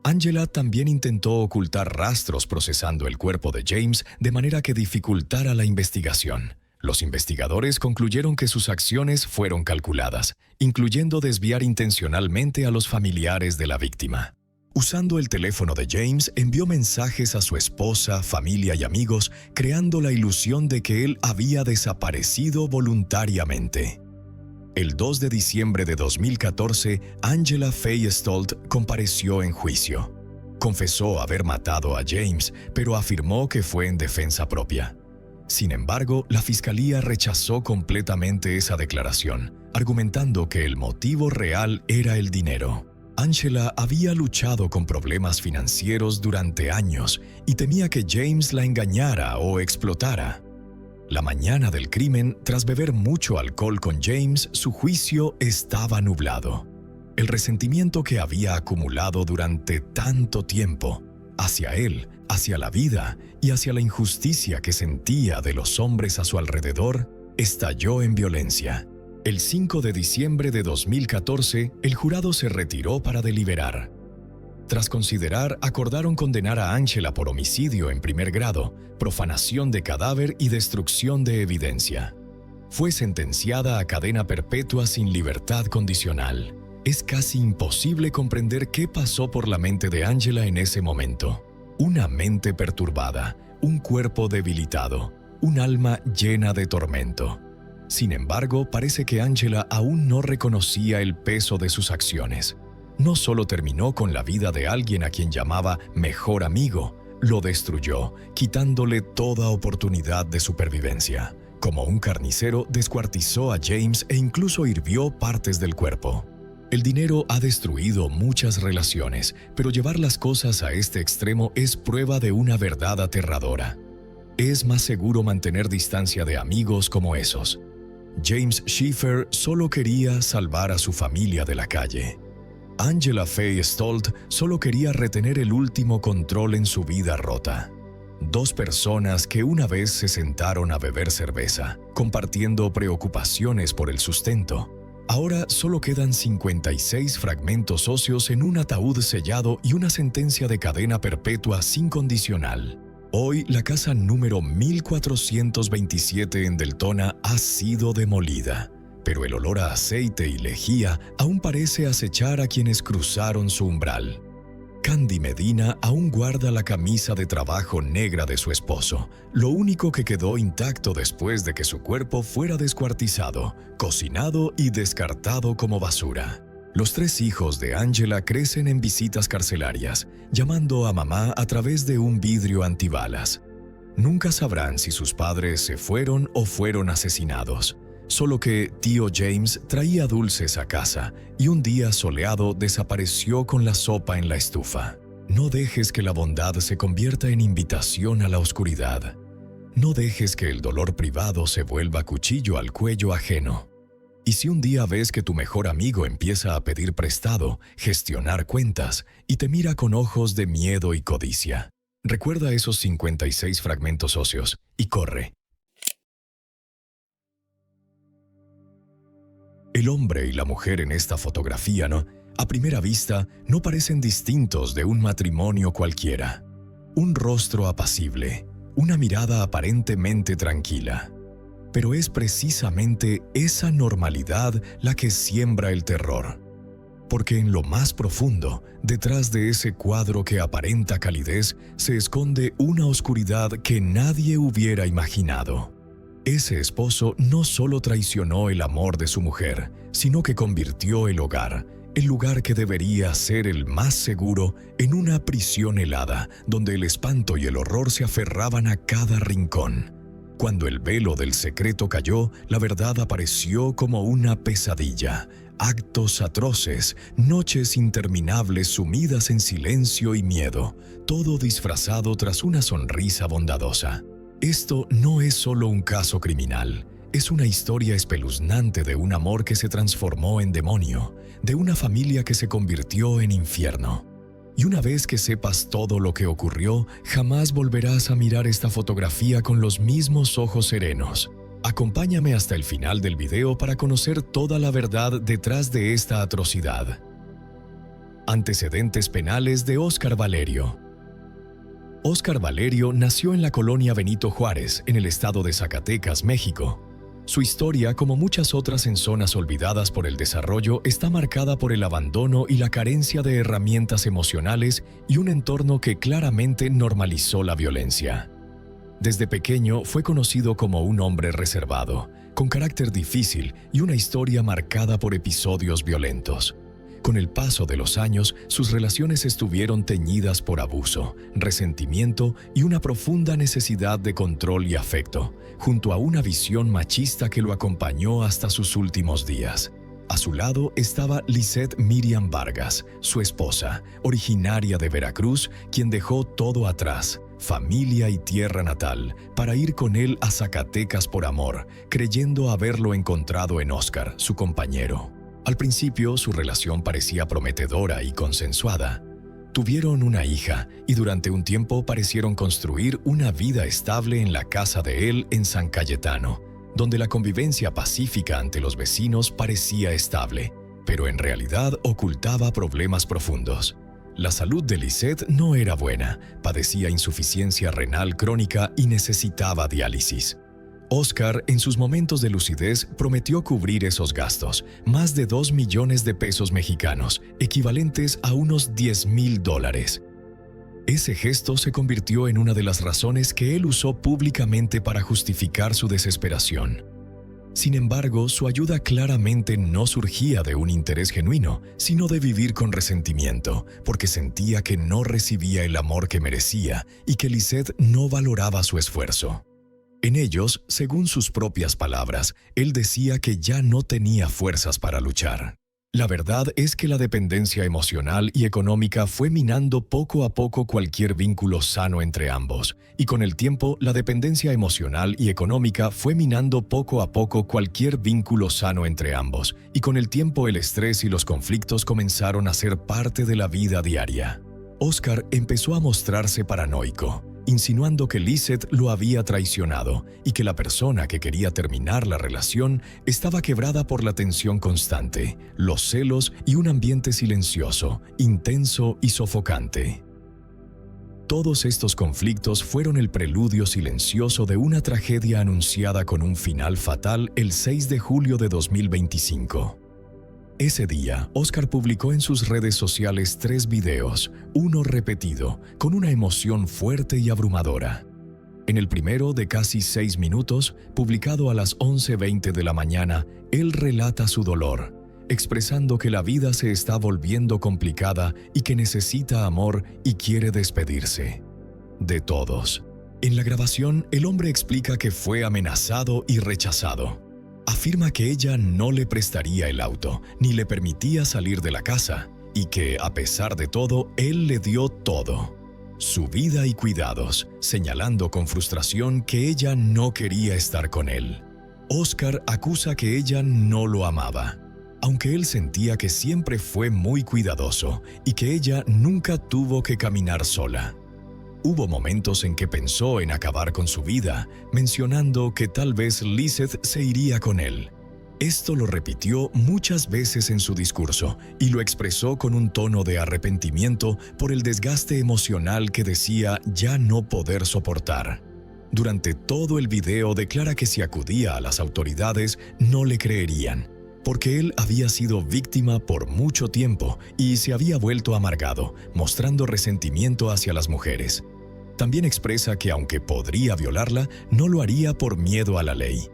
Angela también intentó ocultar rastros procesando el cuerpo de James de manera que dificultara la investigación. Los investigadores concluyeron que sus acciones fueron calculadas, incluyendo desviar intencionalmente a los familiares de la víctima. Usando el teléfono de James, envió mensajes a su esposa, familia y amigos, creando la ilusión de que él había desaparecido voluntariamente. El 2 de diciembre de 2014, Angela Faye Stolt compareció en juicio. Confesó haber matado a James, pero afirmó que fue en defensa propia. Sin embargo, la fiscalía rechazó completamente esa declaración, argumentando que el motivo real era el dinero. Angela había luchado con problemas financieros durante años y temía que James la engañara o explotara. La mañana del crimen, tras beber mucho alcohol con James, su juicio estaba nublado. El resentimiento que había acumulado durante tanto tiempo hacia él hacia la vida y hacia la injusticia que sentía de los hombres a su alrededor, estalló en violencia. El 5 de diciembre de 2014, el jurado se retiró para deliberar. Tras considerar, acordaron condenar a Angela por homicidio en primer grado, profanación de cadáver y destrucción de evidencia. Fue sentenciada a cadena perpetua sin libertad condicional. Es casi imposible comprender qué pasó por la mente de Angela en ese momento. Una mente perturbada, un cuerpo debilitado, un alma llena de tormento. Sin embargo, parece que Angela aún no reconocía el peso de sus acciones. No solo terminó con la vida de alguien a quien llamaba mejor amigo, lo destruyó, quitándole toda oportunidad de supervivencia. Como un carnicero, descuartizó a James e incluso hirvió partes del cuerpo. El dinero ha destruido muchas relaciones, pero llevar las cosas a este extremo es prueba de una verdad aterradora. Es más seguro mantener distancia de amigos como esos. James Schiffer solo quería salvar a su familia de la calle. Angela Faye Stolt solo quería retener el último control en su vida rota. Dos personas que una vez se sentaron a beber cerveza, compartiendo preocupaciones por el sustento. Ahora solo quedan 56 fragmentos óseos en un ataúd sellado y una sentencia de cadena perpetua sin condicional. Hoy, la casa número 1427 en Deltona ha sido demolida, pero el olor a aceite y lejía aún parece acechar a quienes cruzaron su umbral. Candy Medina aún guarda la camisa de trabajo negra de su esposo, lo único que quedó intacto después de que su cuerpo fuera descuartizado, cocinado y descartado como basura. Los 3 hijos de Angela crecen en visitas carcelarias, llamando a mamá a través de un vidrio antibalas. Nunca sabrán si sus padres se fueron o fueron asesinados. Solo que tío James traía dulces a casa y un día soleado desapareció con la sopa en la estufa. No dejes que la bondad se convierta en invitación a la oscuridad. No dejes que el dolor privado se vuelva cuchillo al cuello ajeno. Y si un día ves que tu mejor amigo empieza a pedir prestado, gestionar cuentas y te mira con ojos de miedo y codicia, recuerda esos 56 fragmentos óseos y corre. El hombre y la mujer en esta fotografía, a primera vista, no parecen distintos de un matrimonio cualquiera. Un rostro apacible, una mirada aparentemente tranquila. Pero es precisamente esa normalidad la que siembra el terror. Porque en lo más profundo, detrás de ese cuadro que aparenta calidez, se esconde una oscuridad que nadie hubiera imaginado. Ese esposo no solo traicionó el amor de su mujer, sino que convirtió el hogar, el lugar que debería ser el más seguro, en una prisión helada, donde el espanto y el horror se aferraban a cada rincón. Cuando el velo del secreto cayó, la verdad apareció como una pesadilla. Actos atroces, noches interminables sumidas en silencio y miedo, todo disfrazado tras una sonrisa bondadosa. Esto no es solo un caso criminal, es una historia espeluznante de un amor que se transformó en demonio, de una familia que se convirtió en infierno. Y una vez que sepas todo lo que ocurrió, jamás volverás a mirar esta fotografía con los mismos ojos serenos. Acompáñame hasta el final del video para conocer toda la verdad detrás de esta atrocidad. Antecedentes penales de Óscar Valerio. Óscar Valerio nació en la colonia Benito Juárez, en el estado de Zacatecas, México. Su historia, como muchas otras en zonas olvidadas por el desarrollo, está marcada por el abandono y la carencia de herramientas emocionales y un entorno que claramente normalizó la violencia. Desde pequeño fue conocido como un hombre reservado, con carácter difícil y una historia marcada por episodios violentos. Con el paso de los años, sus relaciones estuvieron teñidas por abuso, resentimiento y una profunda necesidad de control y afecto, junto a una visión machista que lo acompañó hasta sus últimos días. A su lado estaba Lisette Miriam Vargas, su esposa, originaria de Veracruz, quien dejó todo atrás, familia y tierra natal, para ir con él a Zacatecas por amor, creyendo haberlo encontrado en Óscar, su compañero. Al principio, su relación parecía prometedora y consensuada, Tuvieron una hija y durante un tiempo parecieron construir una vida estable en la casa de él en San Cayetano, donde la convivencia pacífica ante los vecinos parecía estable, pero en realidad ocultaba problemas profundos. La salud de Lisette no era buena, padecía insuficiencia renal crónica y necesitaba diálisis. Oscar, en sus momentos de lucidez, prometió cubrir esos gastos, más de 2 millones de pesos mexicanos, equivalentes a unos $10,000. Ese gesto se convirtió en una de las razones que él usó públicamente para justificar su desesperación. Sin embargo, su ayuda claramente no surgía de un interés genuino, sino de vivir con resentimiento, porque sentía que no recibía el amor que merecía y que Lisette no valoraba su esfuerzo. En ellos, según sus propias palabras, él decía que ya no tenía fuerzas para luchar. La verdad es que la dependencia emocional y económica fue minando poco a poco cualquier vínculo sano entre ambos, y con el tiempo la dependencia emocional y económica fue minando poco a poco cualquier vínculo sano entre ambos, y con el tiempo el estrés y los conflictos comenzaron a ser parte de la vida diaria. Oscar empezó a mostrarse paranoico, insinuando que Lisette lo había traicionado y que la persona que quería terminar la relación estaba quebrada por la tensión constante, los celos y un ambiente silencioso, intenso y sofocante. Todos estos conflictos fueron el preludio silencioso de una tragedia anunciada con un final fatal el 6 de julio de 2025. Ese día, Oscar publicó en sus redes sociales 3 videos, uno repetido, con una emoción fuerte y abrumadora. En el primero, de casi 6 minutos, publicado a las 11:20 de la mañana, él relata su dolor, expresando que la vida se está volviendo complicada y que necesita amor y quiere despedirse. De todos. En la grabación, el hombre explica que fue amenazado y rechazado. Afirma que ella no le prestaría el auto, ni le permitía salir de la casa, y que, a pesar de todo, él le dio todo. Su vida y cuidados, señalando con frustración que ella no quería estar con él. Oscar acusa que ella no lo amaba, aunque él sentía que siempre fue muy cuidadoso y que ella nunca tuvo que caminar sola. Hubo momentos en que pensó en acabar con su vida, mencionando que tal vez Lisette se iría con él. Esto lo repitió muchas veces en su discurso y lo expresó con un tono de arrepentimiento por el desgaste emocional que decía ya no poder soportar. Durante todo el video declara que si acudía a las autoridades no le creerían, porque él había sido víctima por mucho tiempo y se había vuelto amargado, mostrando resentimiento hacia las mujeres. También expresa que aunque podría violarla, no lo haría por miedo a la ley.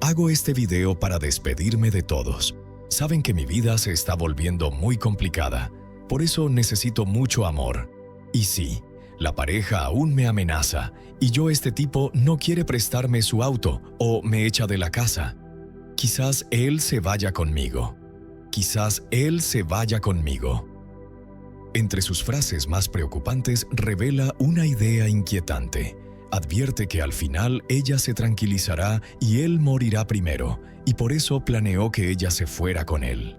Hago este video para despedirme de todos. Saben que mi vida se está volviendo muy complicada, por eso necesito mucho amor. Y sí, la pareja aún me amenaza, y este tipo no quiere prestarme su auto o me echa de la casa. Quizás él se vaya conmigo. Quizás él se vaya conmigo. Entre sus frases más preocupantes revela una idea inquietante. Advierte que al final ella se tranquilizará y él morirá primero, y por eso planeó que ella se fuera con él.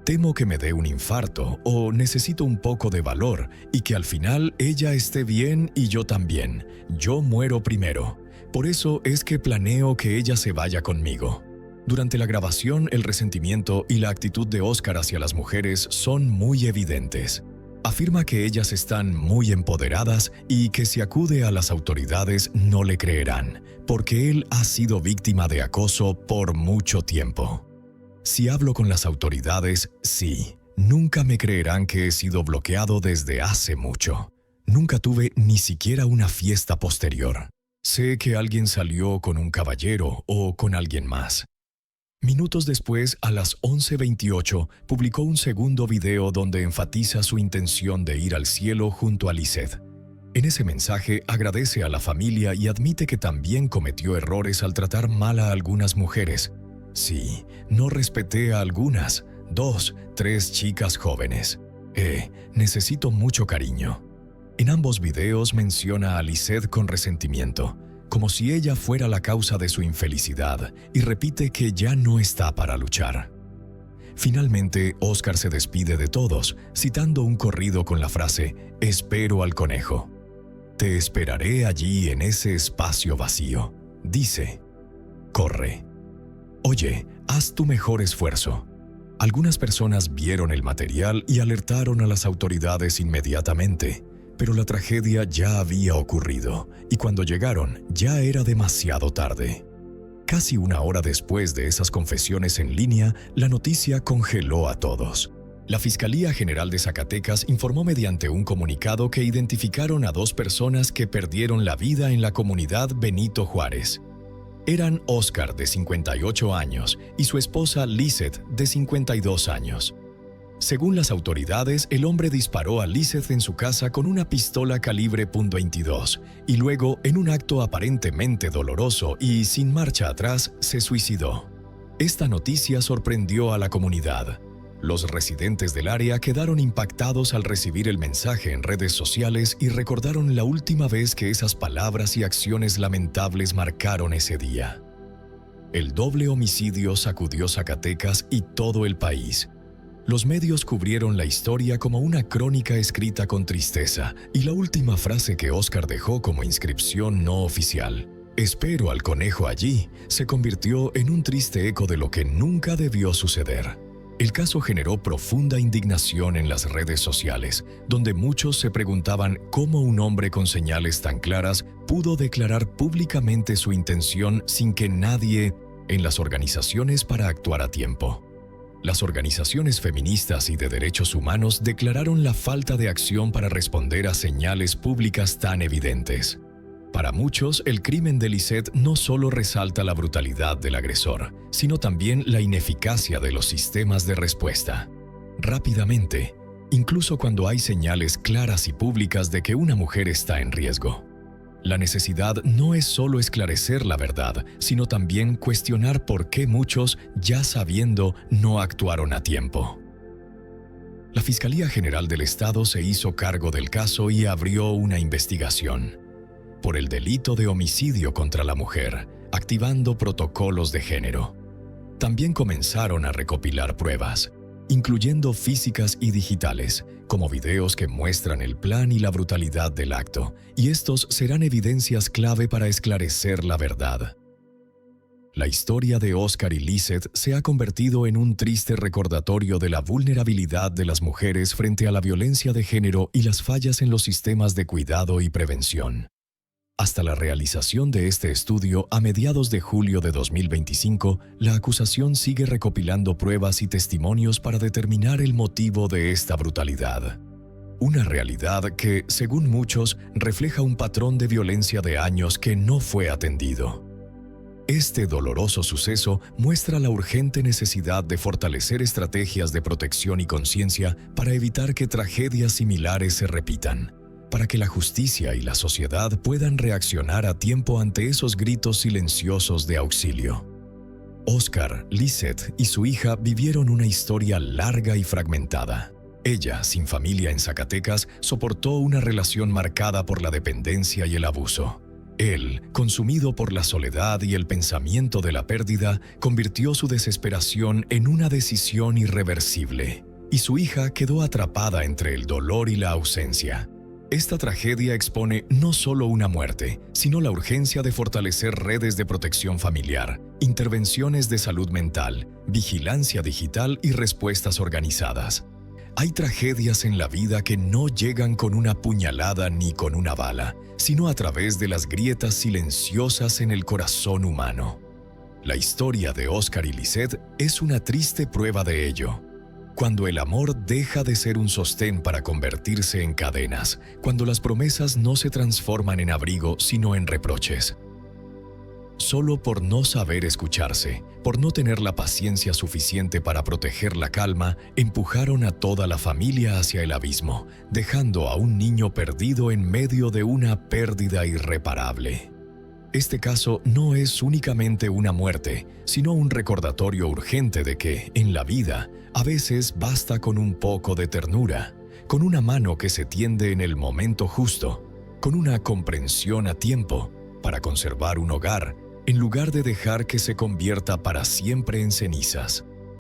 Temo que me dé un infarto o necesito un poco de valor y que al final ella esté bien y yo también. Yo muero primero. Por eso es que planeo que ella se vaya conmigo. Durante la grabación, el resentimiento y la actitud de Oscar hacia las mujeres son muy evidentes. Afirma que ellas están muy empoderadas y que si acude a las autoridades no le creerán, porque él ha sido víctima de acoso por mucho tiempo. Si hablo con las autoridades, sí, nunca me creerán que he sido bloqueado desde hace mucho. Nunca tuve ni siquiera una fiesta posterior. Sé que alguien salió con un caballero o con alguien más. Minutos después, a las 11:28, publicó un segundo video donde enfatiza su intención de ir al cielo junto a Lisette. En ese mensaje agradece a la familia y admite que también cometió errores al tratar mal a algunas mujeres. Sí, no respeté a algunas, 2, 3 chicas jóvenes. Necesito mucho cariño. En ambos videos menciona a Lisette con resentimiento, como si ella fuera la causa de su infelicidad, y repite que ya no está para luchar. Finalmente, Oscar se despide de todos, citando un corrido con la frase «Espero al conejo». «Te esperaré allí en ese espacio vacío», dice. Corre. Oye, haz tu mejor esfuerzo. Algunas personas vieron el material y alertaron a las autoridades inmediatamente, pero la tragedia ya había ocurrido y cuando llegaron ya era demasiado tarde. Casi una hora después de esas confesiones en línea, la noticia congeló a todos. La Fiscalía General de Zacatecas informó mediante un comunicado que identificaron a 2 personas que perdieron la vida en la comunidad Benito Juárez. Eran Oscar, de 58 años, y su esposa Lizeth, de 52 años. Según las autoridades, el hombre disparó a Lizeth en su casa con una pistola calibre .22 y luego, en un acto aparentemente doloroso y sin marcha atrás, se suicidó. Esta noticia sorprendió a la comunidad. Los residentes del área quedaron impactados al recibir el mensaje en redes sociales y recordaron la última vez que esas palabras y acciones lamentables marcaron ese día. El doble homicidio sacudió Zacatecas y todo el país. Los medios cubrieron la historia como una crónica escrita con tristeza y la última frase que Oscar dejó como inscripción no oficial, «Espero al conejo allí», se convirtió en un triste eco de lo que nunca debió suceder. El caso generó profunda indignación en las redes sociales, donde muchos se preguntaban cómo un hombre con señales tan claras pudo declarar públicamente su intención sin que nadie en las organizaciones para actuar a tiempo. Las organizaciones feministas y de derechos humanos declararon la falta de acción para responder a señales públicas tan evidentes. Para muchos, el crimen de Lizeth no solo resalta la brutalidad del agresor, sino también la ineficacia de los sistemas de respuesta. Rápidamente, incluso cuando hay señales claras y públicas de que una mujer está en riesgo. La necesidad no es solo esclarecer la verdad, sino también cuestionar por qué muchos, ya sabiendo, no actuaron a tiempo. La Fiscalía General del Estado se hizo cargo del caso y abrió una investigación por el delito de homicidio contra la mujer, activando protocolos de género. También comenzaron a recopilar pruebas, incluyendo físicas y digitales, como videos que muestran el plan y la brutalidad del acto, y estos serán evidencias clave para esclarecer la verdad. La historia de Oscar y Lizeth se ha convertido en un triste recordatorio de la vulnerabilidad de las mujeres frente a la violencia de género y las fallas en los sistemas de cuidado y prevención. Hasta la realización de este estudio a mediados de julio de 2025, la acusación sigue recopilando pruebas y testimonios para determinar el motivo de esta brutalidad. Una realidad que, según muchos, refleja un patrón de violencia de años que no fue atendido. Este doloroso suceso muestra la urgente necesidad de fortalecer estrategias de protección y conciencia para evitar que tragedias similares se repitan, para que la justicia y la sociedad puedan reaccionar a tiempo ante esos gritos silenciosos de auxilio. Oscar, Lizeth y su hija vivieron una historia larga y fragmentada. Ella, sin familia en Zacatecas, soportó una relación marcada por la dependencia y el abuso. Él, consumido por la soledad y el pensamiento de la pérdida, convirtió su desesperación en una decisión irreversible, y su hija quedó atrapada entre el dolor y la ausencia. Esta tragedia expone no solo una muerte, sino la urgencia de fortalecer redes de protección familiar, intervenciones de salud mental, vigilancia digital y respuestas organizadas. Hay tragedias en la vida que no llegan con una puñalada ni con una bala, sino a través de las grietas silenciosas en el corazón humano. La historia de Oscar y Lizeth es una triste prueba de ello. Cuando el amor deja de ser un sostén para convertirse en cadenas, cuando las promesas no se transforman en abrigo sino en reproches. Solo por no saber escucharse, por no tener la paciencia suficiente para proteger la calma, empujaron a toda la familia hacia el abismo, dejando a un niño perdido en medio de una pérdida irreparable. Este caso no es únicamente una muerte, sino un recordatorio urgente de que, en la vida, a veces basta con un poco de ternura, con una mano que se tiende en el momento justo, con una comprensión a tiempo, para conservar un hogar, en lugar de dejar que se convierta para siempre en cenizas.